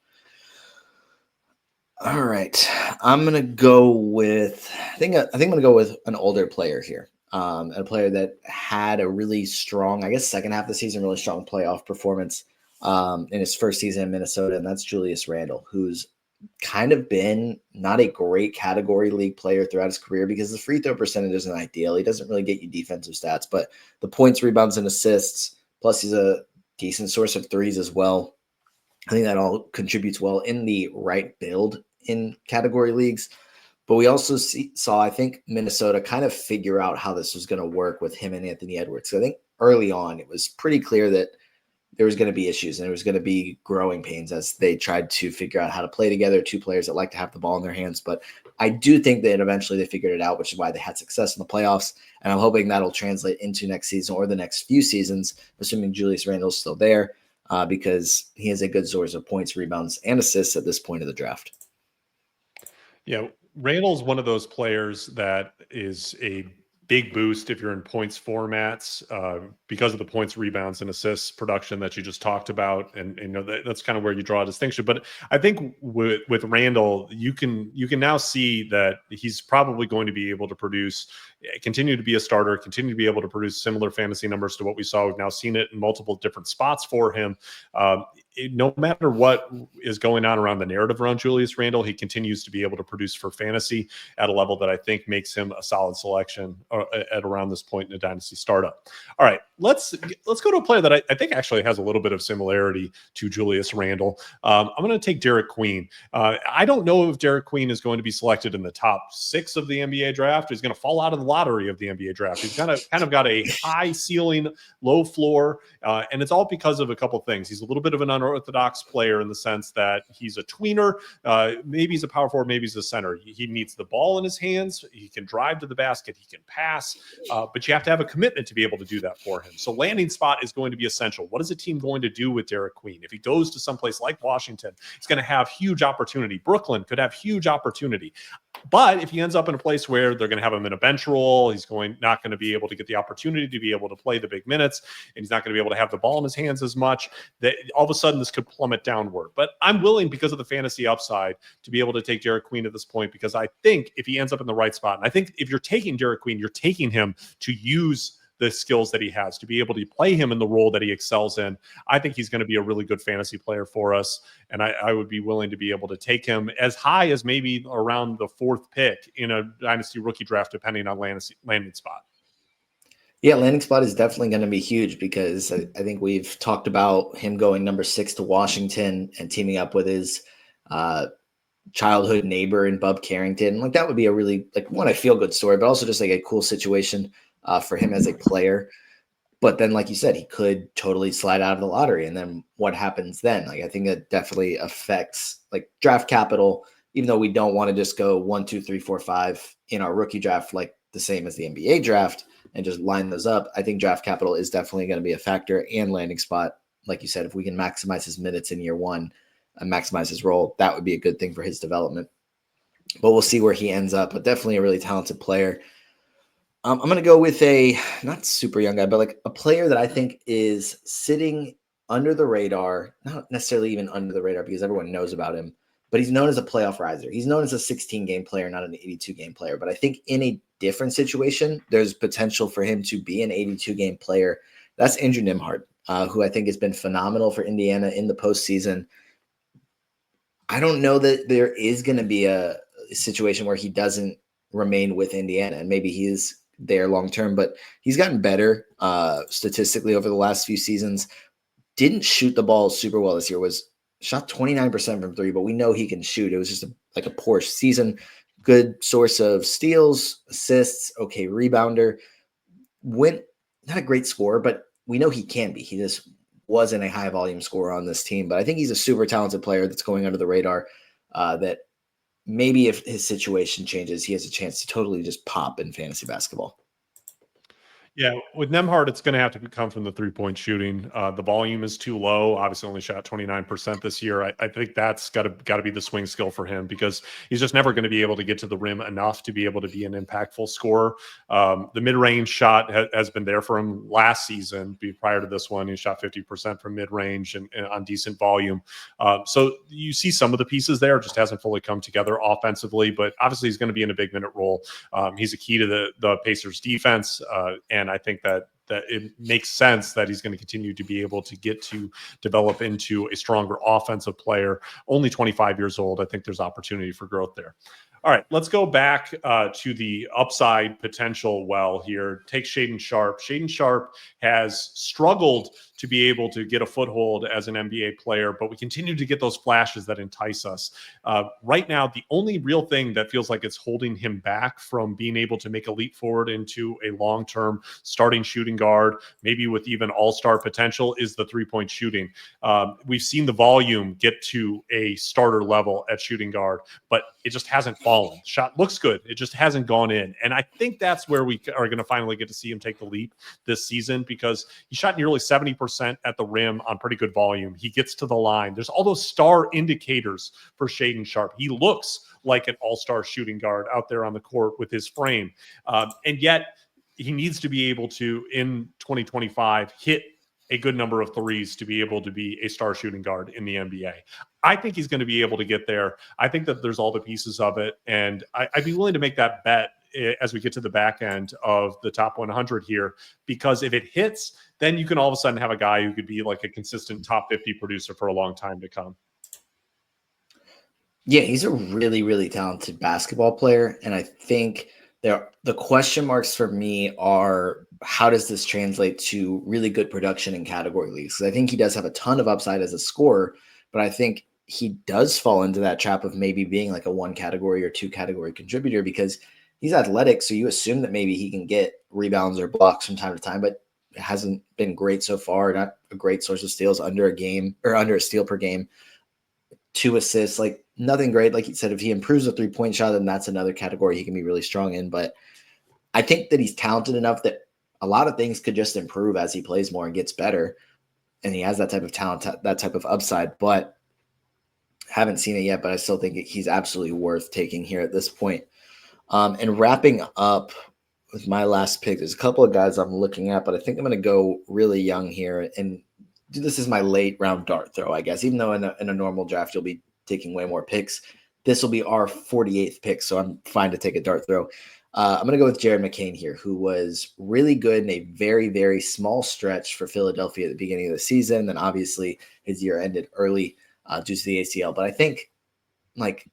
All right. I'm going to go with, I think I'm going to go with an older player here. A player that had a really strong, I guess, second half of the season, really strong playoff performance in his first season in Minnesota, and that's Julius Randle, who's kind of been not a great category league player throughout his career because the free throw percentage isn't ideal. He doesn't really get you defensive stats, but the points, rebounds, and assists, plus he's a decent source of threes as well. I think that all contributes well in the right build in category leagues. But we also saw, I think, Minnesota kind of figure out how this was going to work with him and Anthony Edwards. So I think early on, it was pretty clear that there was going to be issues and there was going to be growing pains as they tried to figure out how to play together, two players that like to have the ball in their hands. But I do think that eventually they figured it out, which is why they had success in the playoffs. And I'm hoping that'll translate into next season or the next few seasons, assuming Julius Randle's still there, because he is a good source of points, rebounds, and assists at this point of the draft. Yeah, Randle's one of those players that is a big boost if you're in points formats because of the points, rebounds, and assists production that you just talked about, and that's kind of where you draw a distinction. But I think with Randall, you can now see that he's probably going to be able to continue to be a starter, continue to be able to produce similar fantasy numbers to what we saw. We've now seen it in multiple different spots for him. No matter what is going on around the narrative around Julius Randle, he continues to be able to produce for fantasy at a level that I think makes him a solid selection at around this point in a dynasty startup. All right, let's go to a player that I think actually has a little bit of similarity to Julius Randle. I'm going to take Derek Queen. I don't know if Derek Queen is going to be selected in the top 6 of the NBA draft. He's going to fall out of the lottery of the NBA draft. He's kind of got a high ceiling, low floor, and it's all because of a couple things. He's a little bit of an unorthodox player in the sense that he's a tweener. Maybe he's a power forward, maybe he's a center. He needs the ball in his hands. He can drive to the basket. He can pass, but you have to have a commitment to be able to do that for him. So landing spot is going to be essential. What is a team going to do with Derek Queen? If he goes to someplace like Washington, he's going to have huge opportunity. Brooklyn could have huge opportunity. But if he ends up in a place where they're going to have him in a bench role, he's not going to be able to get the opportunity to be able to play the big minutes, and he's not going to be able to have the ball in his hands as much, that all of a sudden this could plummet downward. But I'm willing, because of the fantasy upside, to be able to take Derek Queen at this point, because I think if he ends up in the right spot, and I think if you're taking Derek Queen, you're taking him to use the skills that he has, to be able to play him in the role that he excels in. I think he's going to be a really good fantasy player for us, and I would be willing to be able to take him as high as maybe around the 4th pick in a dynasty rookie draft, depending on landing spot. Yeah, landing spot is definitely going to be huge, because I think we've talked about him going number 6 to Washington and teaming up with his childhood neighbor in Bub Carrington. Like, that would be a really, one, a feel-good story, but also just a cool situation for him as a player. But then, like you said, he could totally slide out of the lottery. And then what happens then? I think that definitely affects draft capital, even though we don't want to just go 1, 2, 3, 4, 5 in our rookie draft, the same as the NBA draft, and just line those up. I think draft capital is definitely going to be a factor, and landing spot. Like you said, if we can maximize his minutes in year 1 and maximize his role, that would be a good thing for his development. But we'll see where he ends up, but definitely a really talented player. I'm going to go with a not super young guy, but a player that I think is sitting under the radar, not necessarily even under the radar because everyone knows about him, but he's known as a playoff riser. He's known as a 16-game player, not an 82-game player. But I think in a different situation, there's potential for him to be an 82-game player. That's Andrew Nembhard, who I think has been phenomenal for Indiana in the postseason. I don't know that there is going to be a situation where he doesn't remain with Indiana, and maybe he is there long term, but he's gotten better statistically over the last few seasons. Didn't shoot the ball super well this year, shot 29% from 3, but we know he can shoot. It was just a poor season. Good source of steals, assists, okay rebounder. Not a great scorer, but we know he can be. He just wasn't a high volume scorer on this team, but I think he's a super talented player that's going under the radar, that maybe if his situation changes, he has a chance to totally just pop in fantasy basketball. Yeah, with Nembhard, it's going to have to come from the three-point shooting. The volume is too low. Obviously, only shot 29% this year. I think that's got to be the swing skill for him, because he's just never going to be able to get to the rim enough to be able to be an impactful scorer. The mid-range shot has been there for him last season. Prior to this one, he shot 50% from mid-range and on decent volume. So you see some of the pieces there, just hasn't fully come together offensively. But obviously, he's going to be in a big-minute role. He's a key to the Pacers' defense, and I think that it makes sense that he's going to continue to be able to get to develop into a stronger offensive player. Only 25 years old. I think there's opportunity for growth there. All right, let's go back to the upside potential well here. Take Shaedon Sharpe. Shaedon Sharpe has struggled to be able to get a foothold as an NBA player, but we continue to get those flashes that entice us. Right now, the only real thing that feels like it's holding him back from being able to make a leap forward into a long-term starting shooting guard, maybe with even all-star potential, is the three-point shooting. We've seen the volume get to a starter level at shooting guard, but it just hasn't fallen. Shot looks good. It just hasn't gone in. And I think that's where we are going to finally get to see him take the leap this season, because he shot nearly 70% at the rim on pretty good volume. He gets to the line. There's all those star indicators for Shaedon Sharpe. He looks like an all-star shooting guard out there on the court with his frame. And yet he needs to be able to, in 2025, hit a good number of threes to be able to be a star shooting guard in the NBA. I think he's going to be able to get there. I think that there's all the pieces of it. And I'd be willing to make that bet as we get to the back end of the top 100 here, because if it hits, then you can all of a sudden have a guy who could be like a consistent top 50 producer for a long time to come. Yeah, he's a really, really talented basketball player. And I think the question marks for me are, how does this translate to really good production in category leagues? Because I think he does have a ton of upside as a scorer, but I think he does fall into that trap of maybe being like a 1 category or 2 category contributor, because he's athletic. So you assume that maybe he can get rebounds or blocks from time to time, but it hasn't been great so far. Not a great source of steals, under a steal per game, 2 assists, like nothing great. Like you said, if he improves a 3-point shot, then that's another category he can be really strong in. But I think that he's talented enough that a lot of things could just improve as he plays more and gets better. And he has that type of talent, that type of upside, but haven't seen it yet. But I still think he's absolutely worth taking here at this point. And wrapping up with my last pick, there's a couple of guys I'm looking at, but I think I'm going to go really young here. And this is my late round dart throw, I guess. Even though in a normal draft, you'll be taking way more picks, this will be our 48th pick. So I'm fine to take a dart throw. I'm going to go with Jared McCain here, who was really good in a very, very small stretch for Philadelphia at the beginning of the season. Then obviously his year ended early due to the ACL. But I think like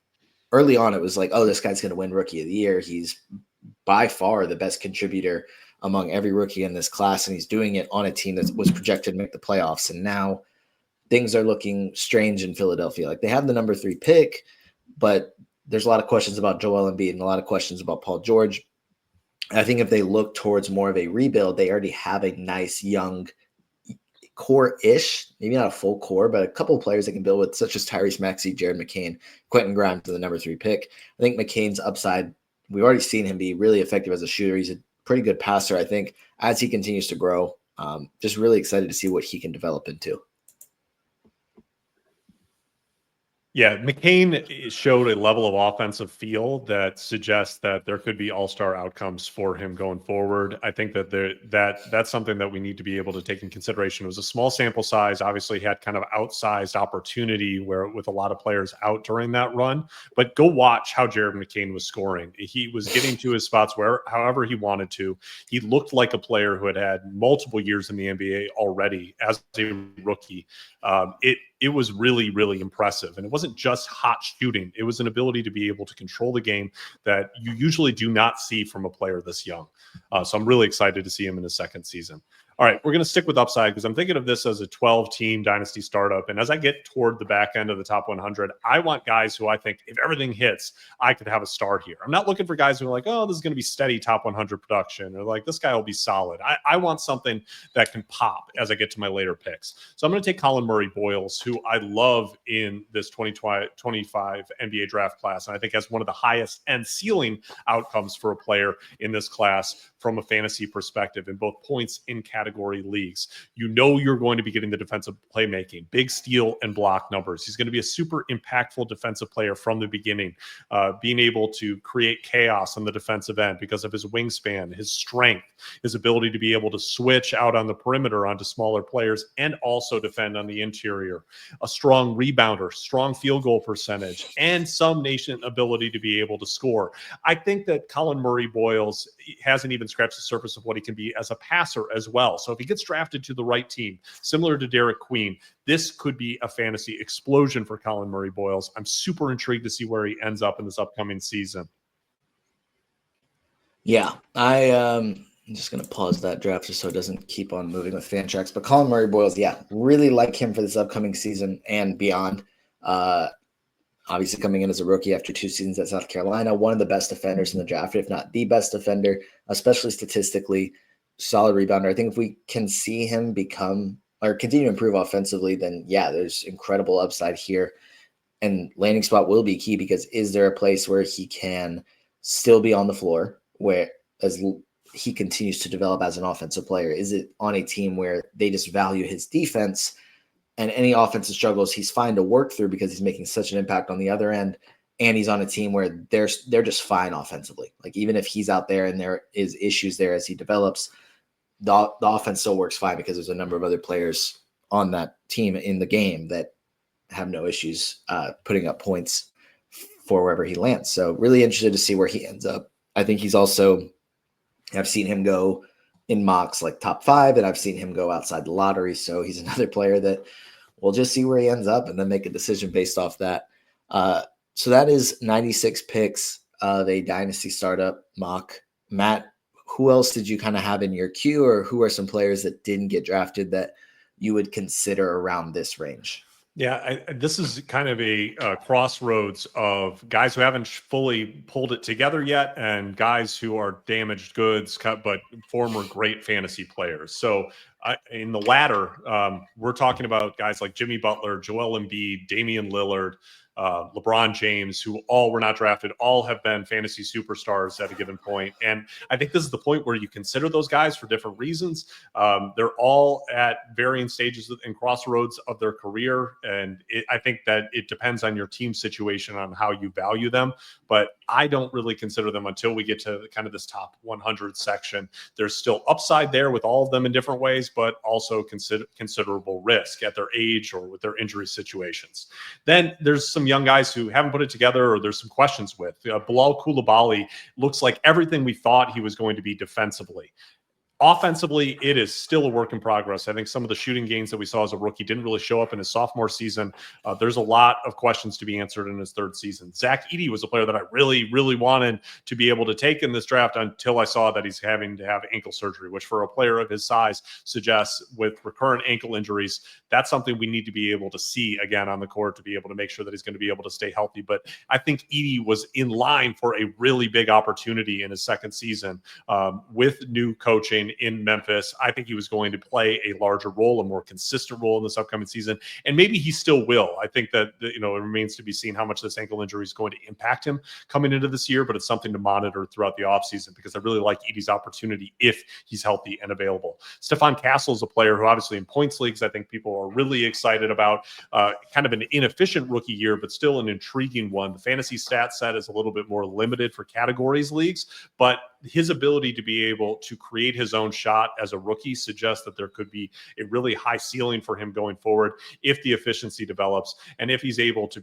early on, it was like, oh, this guy's going to win Rookie of the Year. He's by far the best contributor among every rookie in this class, and he's doing it on a team that was projected to make the playoffs. And now things are looking strange in Philadelphia. Like they have the number 3 pick, but there's a lot of questions about Joel Embiid and a lot of questions about Paul George. And I think if they look towards more of a rebuild, they already have a nice young core-ish, maybe not a full core, but a couple of players they can build with, such as Tyrese Maxey, Jared McCain, Quentin Grimes to the number 3 pick. I think McCain's upside, we've already seen him be really effective as a shooter. He's a pretty good passer, I think, as he continues to grow. Just really excited to see what he can develop into. Yeah, McCain showed a level of offensive feel that suggests that there could be all-star outcomes for him going forward. I think that that's something that we need to be able to take in consideration. It was a small sample size. Obviously, he had kind of outsized opportunity with a lot of players out during that run. But go watch how Jared McCain was scoring. He was getting to his spots however he wanted to. He looked like a player who had multiple years in the NBA already as a rookie. It was really, really impressive. And it wasn't just hot shooting. It was an ability to be able to control the game that you usually do not see from a player this young. So I'm really excited to see him in his second season. All right, we're going to stick with upside because I'm thinking of this as a 12-team dynasty startup. And as I get toward the back end of the top 100, I want guys who I think if everything hits, I could have a start here. I'm not looking for guys who are like, oh, this is going to be steady top 100 production, or like this guy will be solid. I want something that can pop as I get to my later picks. So I'm going to take Collin Murray-Boyles, who I love in this 2025 NBA draft class. And I think has one of the highest end ceiling outcomes for a player in this class from a fantasy perspective in both points in category leagues. You know you're going to be getting the defensive playmaking, big steal and block numbers. He's going to be a super impactful defensive player from the beginning, being able to create chaos on the defensive end because of his wingspan, his strength, his ability to be able to switch out on the perimeter onto smaller players and also defend on the interior. A strong rebounder, strong field goal percentage, and some nascent ability to be able to score. I think that Collin Murray-Boyles hasn't even scratched the surface of what he can be as a passer as well. So if he gets drafted to the right team, similar to Derek Queen, this could be a fantasy explosion for Collin Murray-Boyles. I'm super intrigued to see where he ends up in this upcoming season. Yeah, I'm just going to pause that draft just so it doesn't keep on moving with fan tracks. But Collin Murray-Boyles, yeah, really like him for this upcoming season and beyond. Obviously coming in as a rookie after 2 seasons at South Carolina, one of the best defenders in the draft, if not the best defender, especially statistically, solid rebounder. I think if we can see him become or continue to improve offensively, then yeah, there's incredible upside here. And landing spot will be key because is there a place where he can still be on the floor where as he continues to develop as an offensive player? Is it on a team where they just value his defense and any offensive struggles he's fine to work through because he's making such an impact on the other end? and he's on a team where they're just fine offensively. Like even if he's out there and there is issues there as he develops, the offense still works fine because there's a number of other players on that team in the game that have no issues putting up points for wherever he lands. So really interested to see where he ends up. I think he's also, I've seen him go in mocks like top 5, and I've seen him go outside the lottery. So he's another player that we'll just see where he ends up and then make a decision based off that. So that is 96 picks of a Dynasty startup mock. Matt, who else did you kind of have in your queue, or who are some players that didn't get drafted that you would consider around this range? Yeah, this is kind of a crossroads of guys who haven't fully pulled it together yet and guys who are damaged goods, but former great fantasy players. So in the latter, we're talking about guys like Jimmy Butler, Joel Embiid, Damian Lillard, LeBron James, who all were not drafted, all have been fantasy superstars at a given point. And I think this is the point where you consider those guys for different reasons. They're all at varying stages and crossroads of their career. And I think that it depends on your team situation on how you value them. But I don't really consider them until we get to kind of this top 100 section. There's still upside there with all of them in different ways, but also considerable risk at their age or with their injury situations. Then there's some young guys who haven't put it together or there's some questions with. Bilal Coulibaly looks like everything we thought he was going to be defensively. Offensively, it is still a work in progress. I think some of the shooting gains that we saw as a rookie didn't really show up in his sophomore season. There's a lot of questions to be answered in his third season. Zach Edey was a player that I really, really wanted to be able to take in this draft until I saw that he's having to have ankle surgery, which for a player of his size suggests with recurrent ankle injuries, that's something we need to be able to see again on the court to be able to make sure that he's going to be able to stay healthy. But I think Edey was in line for a really big opportunity in his second season with new coaching in Memphis. I think he was going to play a larger role, a more consistent role in this upcoming season. And maybe he still will. I think that, it remains to be seen how much this ankle injury is going to impact him coming into this year, but it's something to monitor throughout the offseason because I really like Edey's opportunity if he's healthy and available. Stephon Castle is a player who obviously in points leagues, I think people are really excited about. Kind of an inefficient rookie year, but still an intriguing one. The fantasy stat set is a little bit more limited for categories leagues, but his ability to be able to create his own shot as a rookie suggests that there could be a really high ceiling for him going forward if the efficiency develops and if he's able to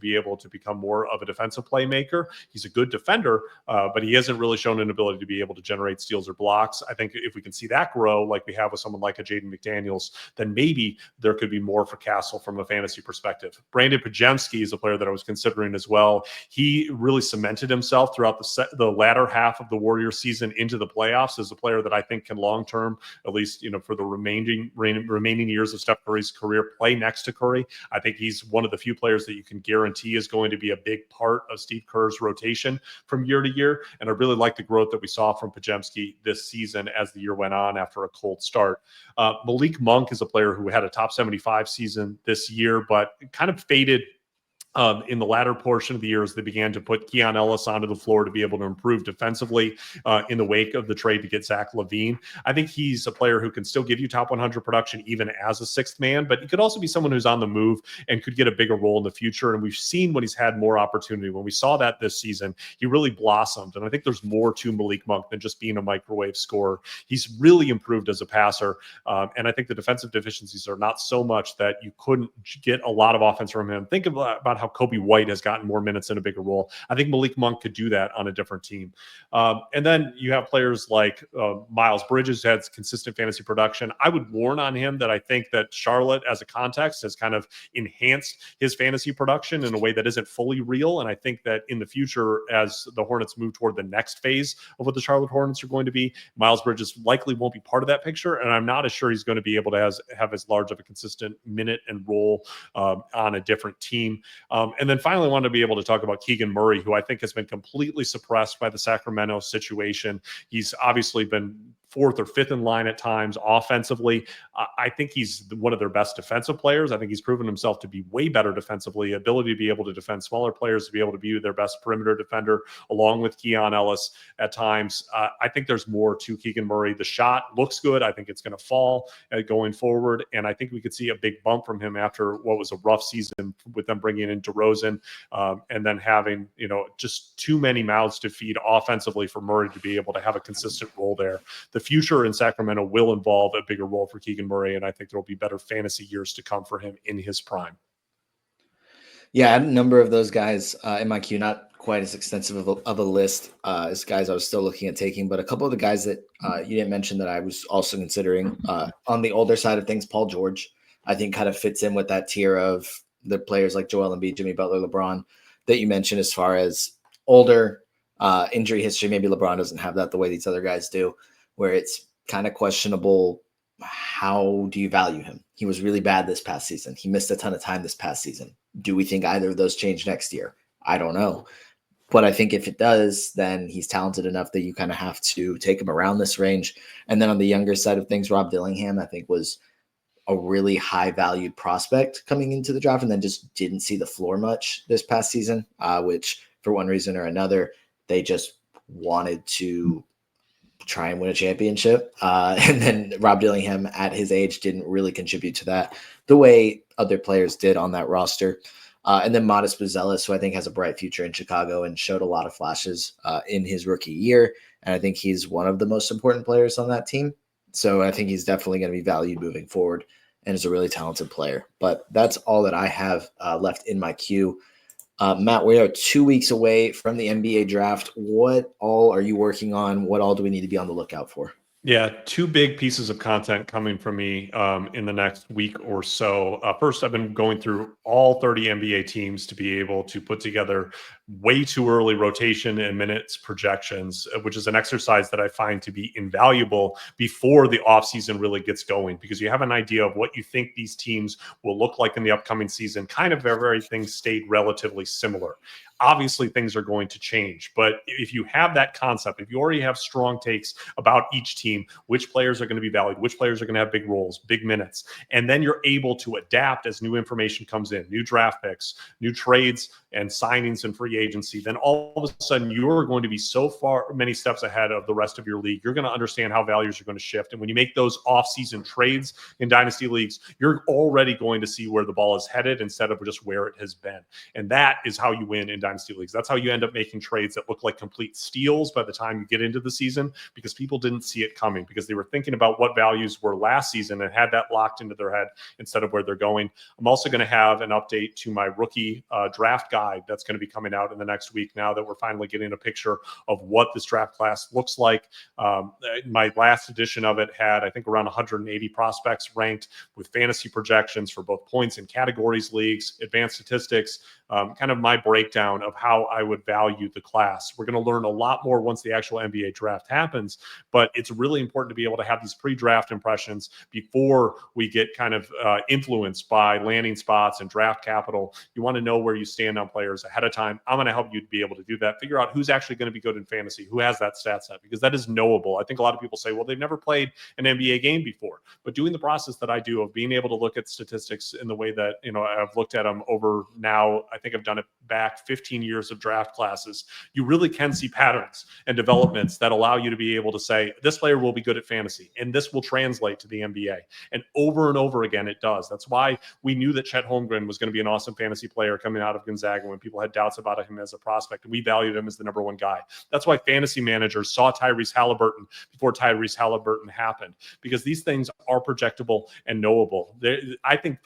become more of a defensive playmaker. He's a good defender, but he hasn't really shown an ability to be able to generate steals or blocks. I think if we can see that grow like we have with someone like a Jaden McDaniels, then maybe there could be more for Castle from a fantasy perspective. Brandon Podziemski is a player that I was considering as well. He really cemented himself throughout the latter half of the Warriors season into the playoffs as a player that I think can long-term, at least, for the remaining years of Steph Curry's career, play next to Curry. I think he's one of the few players that you can guarantee is going to be a big part of Steve Kerr's rotation from year to year. And I really like the growth that we saw from Podziemski this season as the year went on after a cold start. Malik Monk is a player who had a top 75 season this year, but kind of faded in the latter portion of the year as they began to put Keon Ellis onto the floor to be able to improve defensively in the wake of the trade to get Zach LaVine. I think he's a player who can still give you top 100 production even as a sixth man, but he could also be someone who's on the move and could get a bigger role in the future. And we've seen when he's had more opportunity. When we saw that this season, he really blossomed. And I think there's more to Malik Monk than just being a microwave scorer. He's really improved as a passer. And I think the defensive deficiencies are not so much that you couldn't get a lot of offense from him. Think about how Kobe White has gotten more minutes in a bigger role. I think Malik Monk could do that on a different team. And then you have players like Miles Bridges, who has consistent fantasy production. I would warn on him that I think that Charlotte as a context has kind of enhanced his fantasy production in a way that isn't fully real. And I think that in the future, as the Hornets move toward the next phase of what the Charlotte Hornets are going to be, Miles Bridges likely won't be part of that picture. And I'm not as sure he's going to be able to have as large of a consistent minute and role on a different team. And then finally, I wanted to be able to talk about Keegan Murray, who I think has been completely suppressed by the Sacramento situation. He's obviously been fourth or fifth in line at times offensively. I think he's one of their best defensive players. I think he's proven himself to be way better defensively, ability to be able to defend smaller players, to be able to be their best perimeter defender, along with Keon Ellis at times. I think there's more to Keegan Murray. The shot looks good. I think it's going to fall going forward, and I think we could see a big bump from him after what was a rough season with them bringing in DeRozan and then having, just too many mouths to feed offensively for Murray to be able to have a consistent role there. The future in Sacramento will involve a bigger role for Keegan Murray, and I think there will be better fantasy years to come for him in his prime. Yeah, I had a number of those guys in my queue, not quite as extensive of a list as guys I was still looking at taking, but a couple of the guys that you didn't mention that I was also considering on the older side of things. Paul George, I think, kind of fits in with that tier of the players like Joel Embiid, Jimmy Butler, LeBron that you mentioned as far as older injury history. Maybe LeBron doesn't have that the way these other guys do, where it's kind of questionable. How do you value him? He was really bad this past season. He missed a ton of time this past season. Do we think either of those change next year? I don't know. But I think if it does, then he's talented enough that you kind of have to take him around this range. And then on the younger side of things, Rob Dillingham, I think, was a really high valued prospect coming into the draft and then just didn't see the floor much this past season, which for one reason or another, they just wanted to try and win a championship. And then Rob Dillingham at his age didn't really contribute to that the way other players did on that roster. And then Modest Buzelis, who I think has a bright future in Chicago and showed a lot of flashes in his rookie year. And I think he's one of the most important players on that team. So I think he's definitely going to be valued moving forward and is a really talented player. But that's all that I have left in my queue. Matt, we are 2 weeks away from the NBA draft. What all are you working on? What all do we need to be on the lookout for? Yeah, two big pieces of content coming from me in the next week or so. First, I've been going through all 30 NBA teams to be able to put together way too early rotation and minutes projections, which is an exercise that I find to be invaluable before the offseason really gets going, because you have an idea of what you think these teams will look like in the upcoming season. Kind of everything stayed relatively similar. Obviously, things are going to change. But if you have that concept, if you already have strong takes about each team, which players are going to be valued, which players are going to have big roles, big minutes, and then you're able to adapt as new information comes in, new draft picks, new trades and signings and free agency, then all of a sudden you're going to be so far many steps ahead of the rest of your league. You're going to understand how values are going to shift. And when you make those off-season trades in dynasty leagues, you're already going to see where the ball is headed instead of just where it has been. And that is how you win in dynasty leagues. That's how you end up making trades that look like complete steals by the time you get into the season, because people didn't see it coming, because they were thinking about what values were last season and had that locked into their head instead of where they're going. I'm also going to have an update to my rookie draft guide that's going to be coming out in the next week, now that we're finally getting a picture of what this draft class looks like. My last edition of it had, I think, around 180 prospects ranked with fantasy projections for both points and categories leagues, advanced statistics, kind of my breakdown of how I would value the class. We're going to learn a lot more once the actual NBA draft happens, but it's really important to be able to have these pre-draft impressions before we get kind of influenced by landing spots and draft capital. You want to know where you stand on players ahead of time. I'm going to help you to be able to do that, figure out who's actually going to be good in fantasy, who has that stat set, because that is knowable. I think a lot of people say, well, they've never played an NBA game before, but doing the process that I do of being able to look at statistics in the way that, I've looked at them over now, I think I've done it back 15 years of draft classes, you really can see patterns and developments that allow you to be able to say, this player will be good at fantasy, and this will translate to the NBA. And over again, it does. That's why we knew that Chet Holmgren was going to be an awesome fantasy player coming out of Gonzaga when people had doubts about him as a prospect, and we valued him as the number one guy. That's why fantasy managers saw Tyrese Halliburton before Tyrese Halliburton happened, because these things are projectable and knowable. I think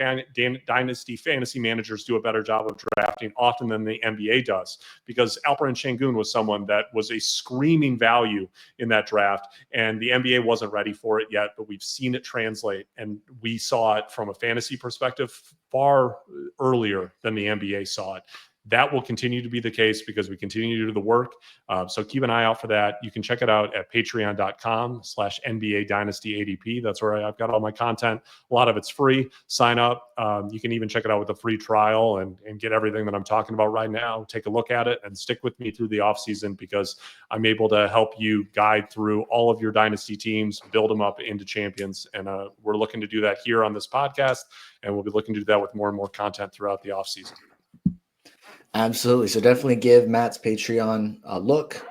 dynasty fantasy managers do a better job of drafting often than the NBA does, because Alperen Sengun was someone that was a screaming value in that draft, and the NBA wasn't ready for it yet, but we've seen it translate, and we saw it from a fantasy perspective far earlier than the NBA saw it. That will continue to be the case because we continue to do the work. So keep an eye out for that. You can check it out at patreon.com/NBA Dynasty ADP. That's where I've got all my content. A lot of it's free. Sign up. You can even check it out with a free trial and get everything that I'm talking about right now. Take a look at it and stick with me through the offseason because I'm able to help you guide through all of your Dynasty teams, build them up into champions. And we're looking to do that here on this podcast. And we'll be looking to do that with more and more content throughout the offseason. Absolutely. So definitely give Matt's Patreon a look.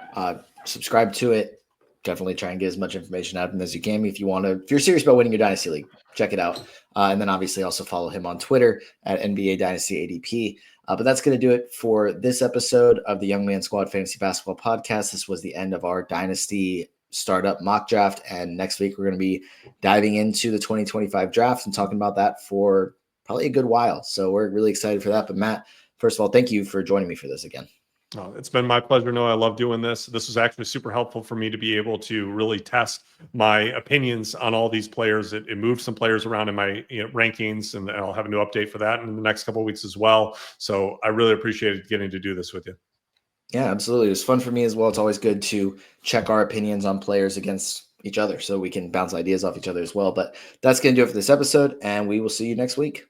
Subscribe to it. Definitely try and get as much information out of him as you can. If you're serious about winning your Dynasty League, check it out. And then obviously also follow him on Twitter at NBA Dynasty ADP. But that's going to do it for this episode of the Young Man Squad Fantasy Basketball Podcast. This was the end of our Dynasty startup mock draft. And next week, we're going to be diving into the 2025 draft and talking about that for probably a good while. So we're really excited for that. But Matt, first of all, thank you for joining me for this again. Oh, it's been my pleasure. No, I love doing this. This was actually super helpful for me to be able to really test my opinions on all these players. It moved some players around in my rankings, and I'll have a new update for that in the next couple of weeks as well. So I really appreciated getting to do this with you. Yeah, absolutely. It was fun for me as well. It's always good to check our opinions on players against each other so we can bounce ideas off each other as well. But that's going to do it for this episode, and we will see you next week.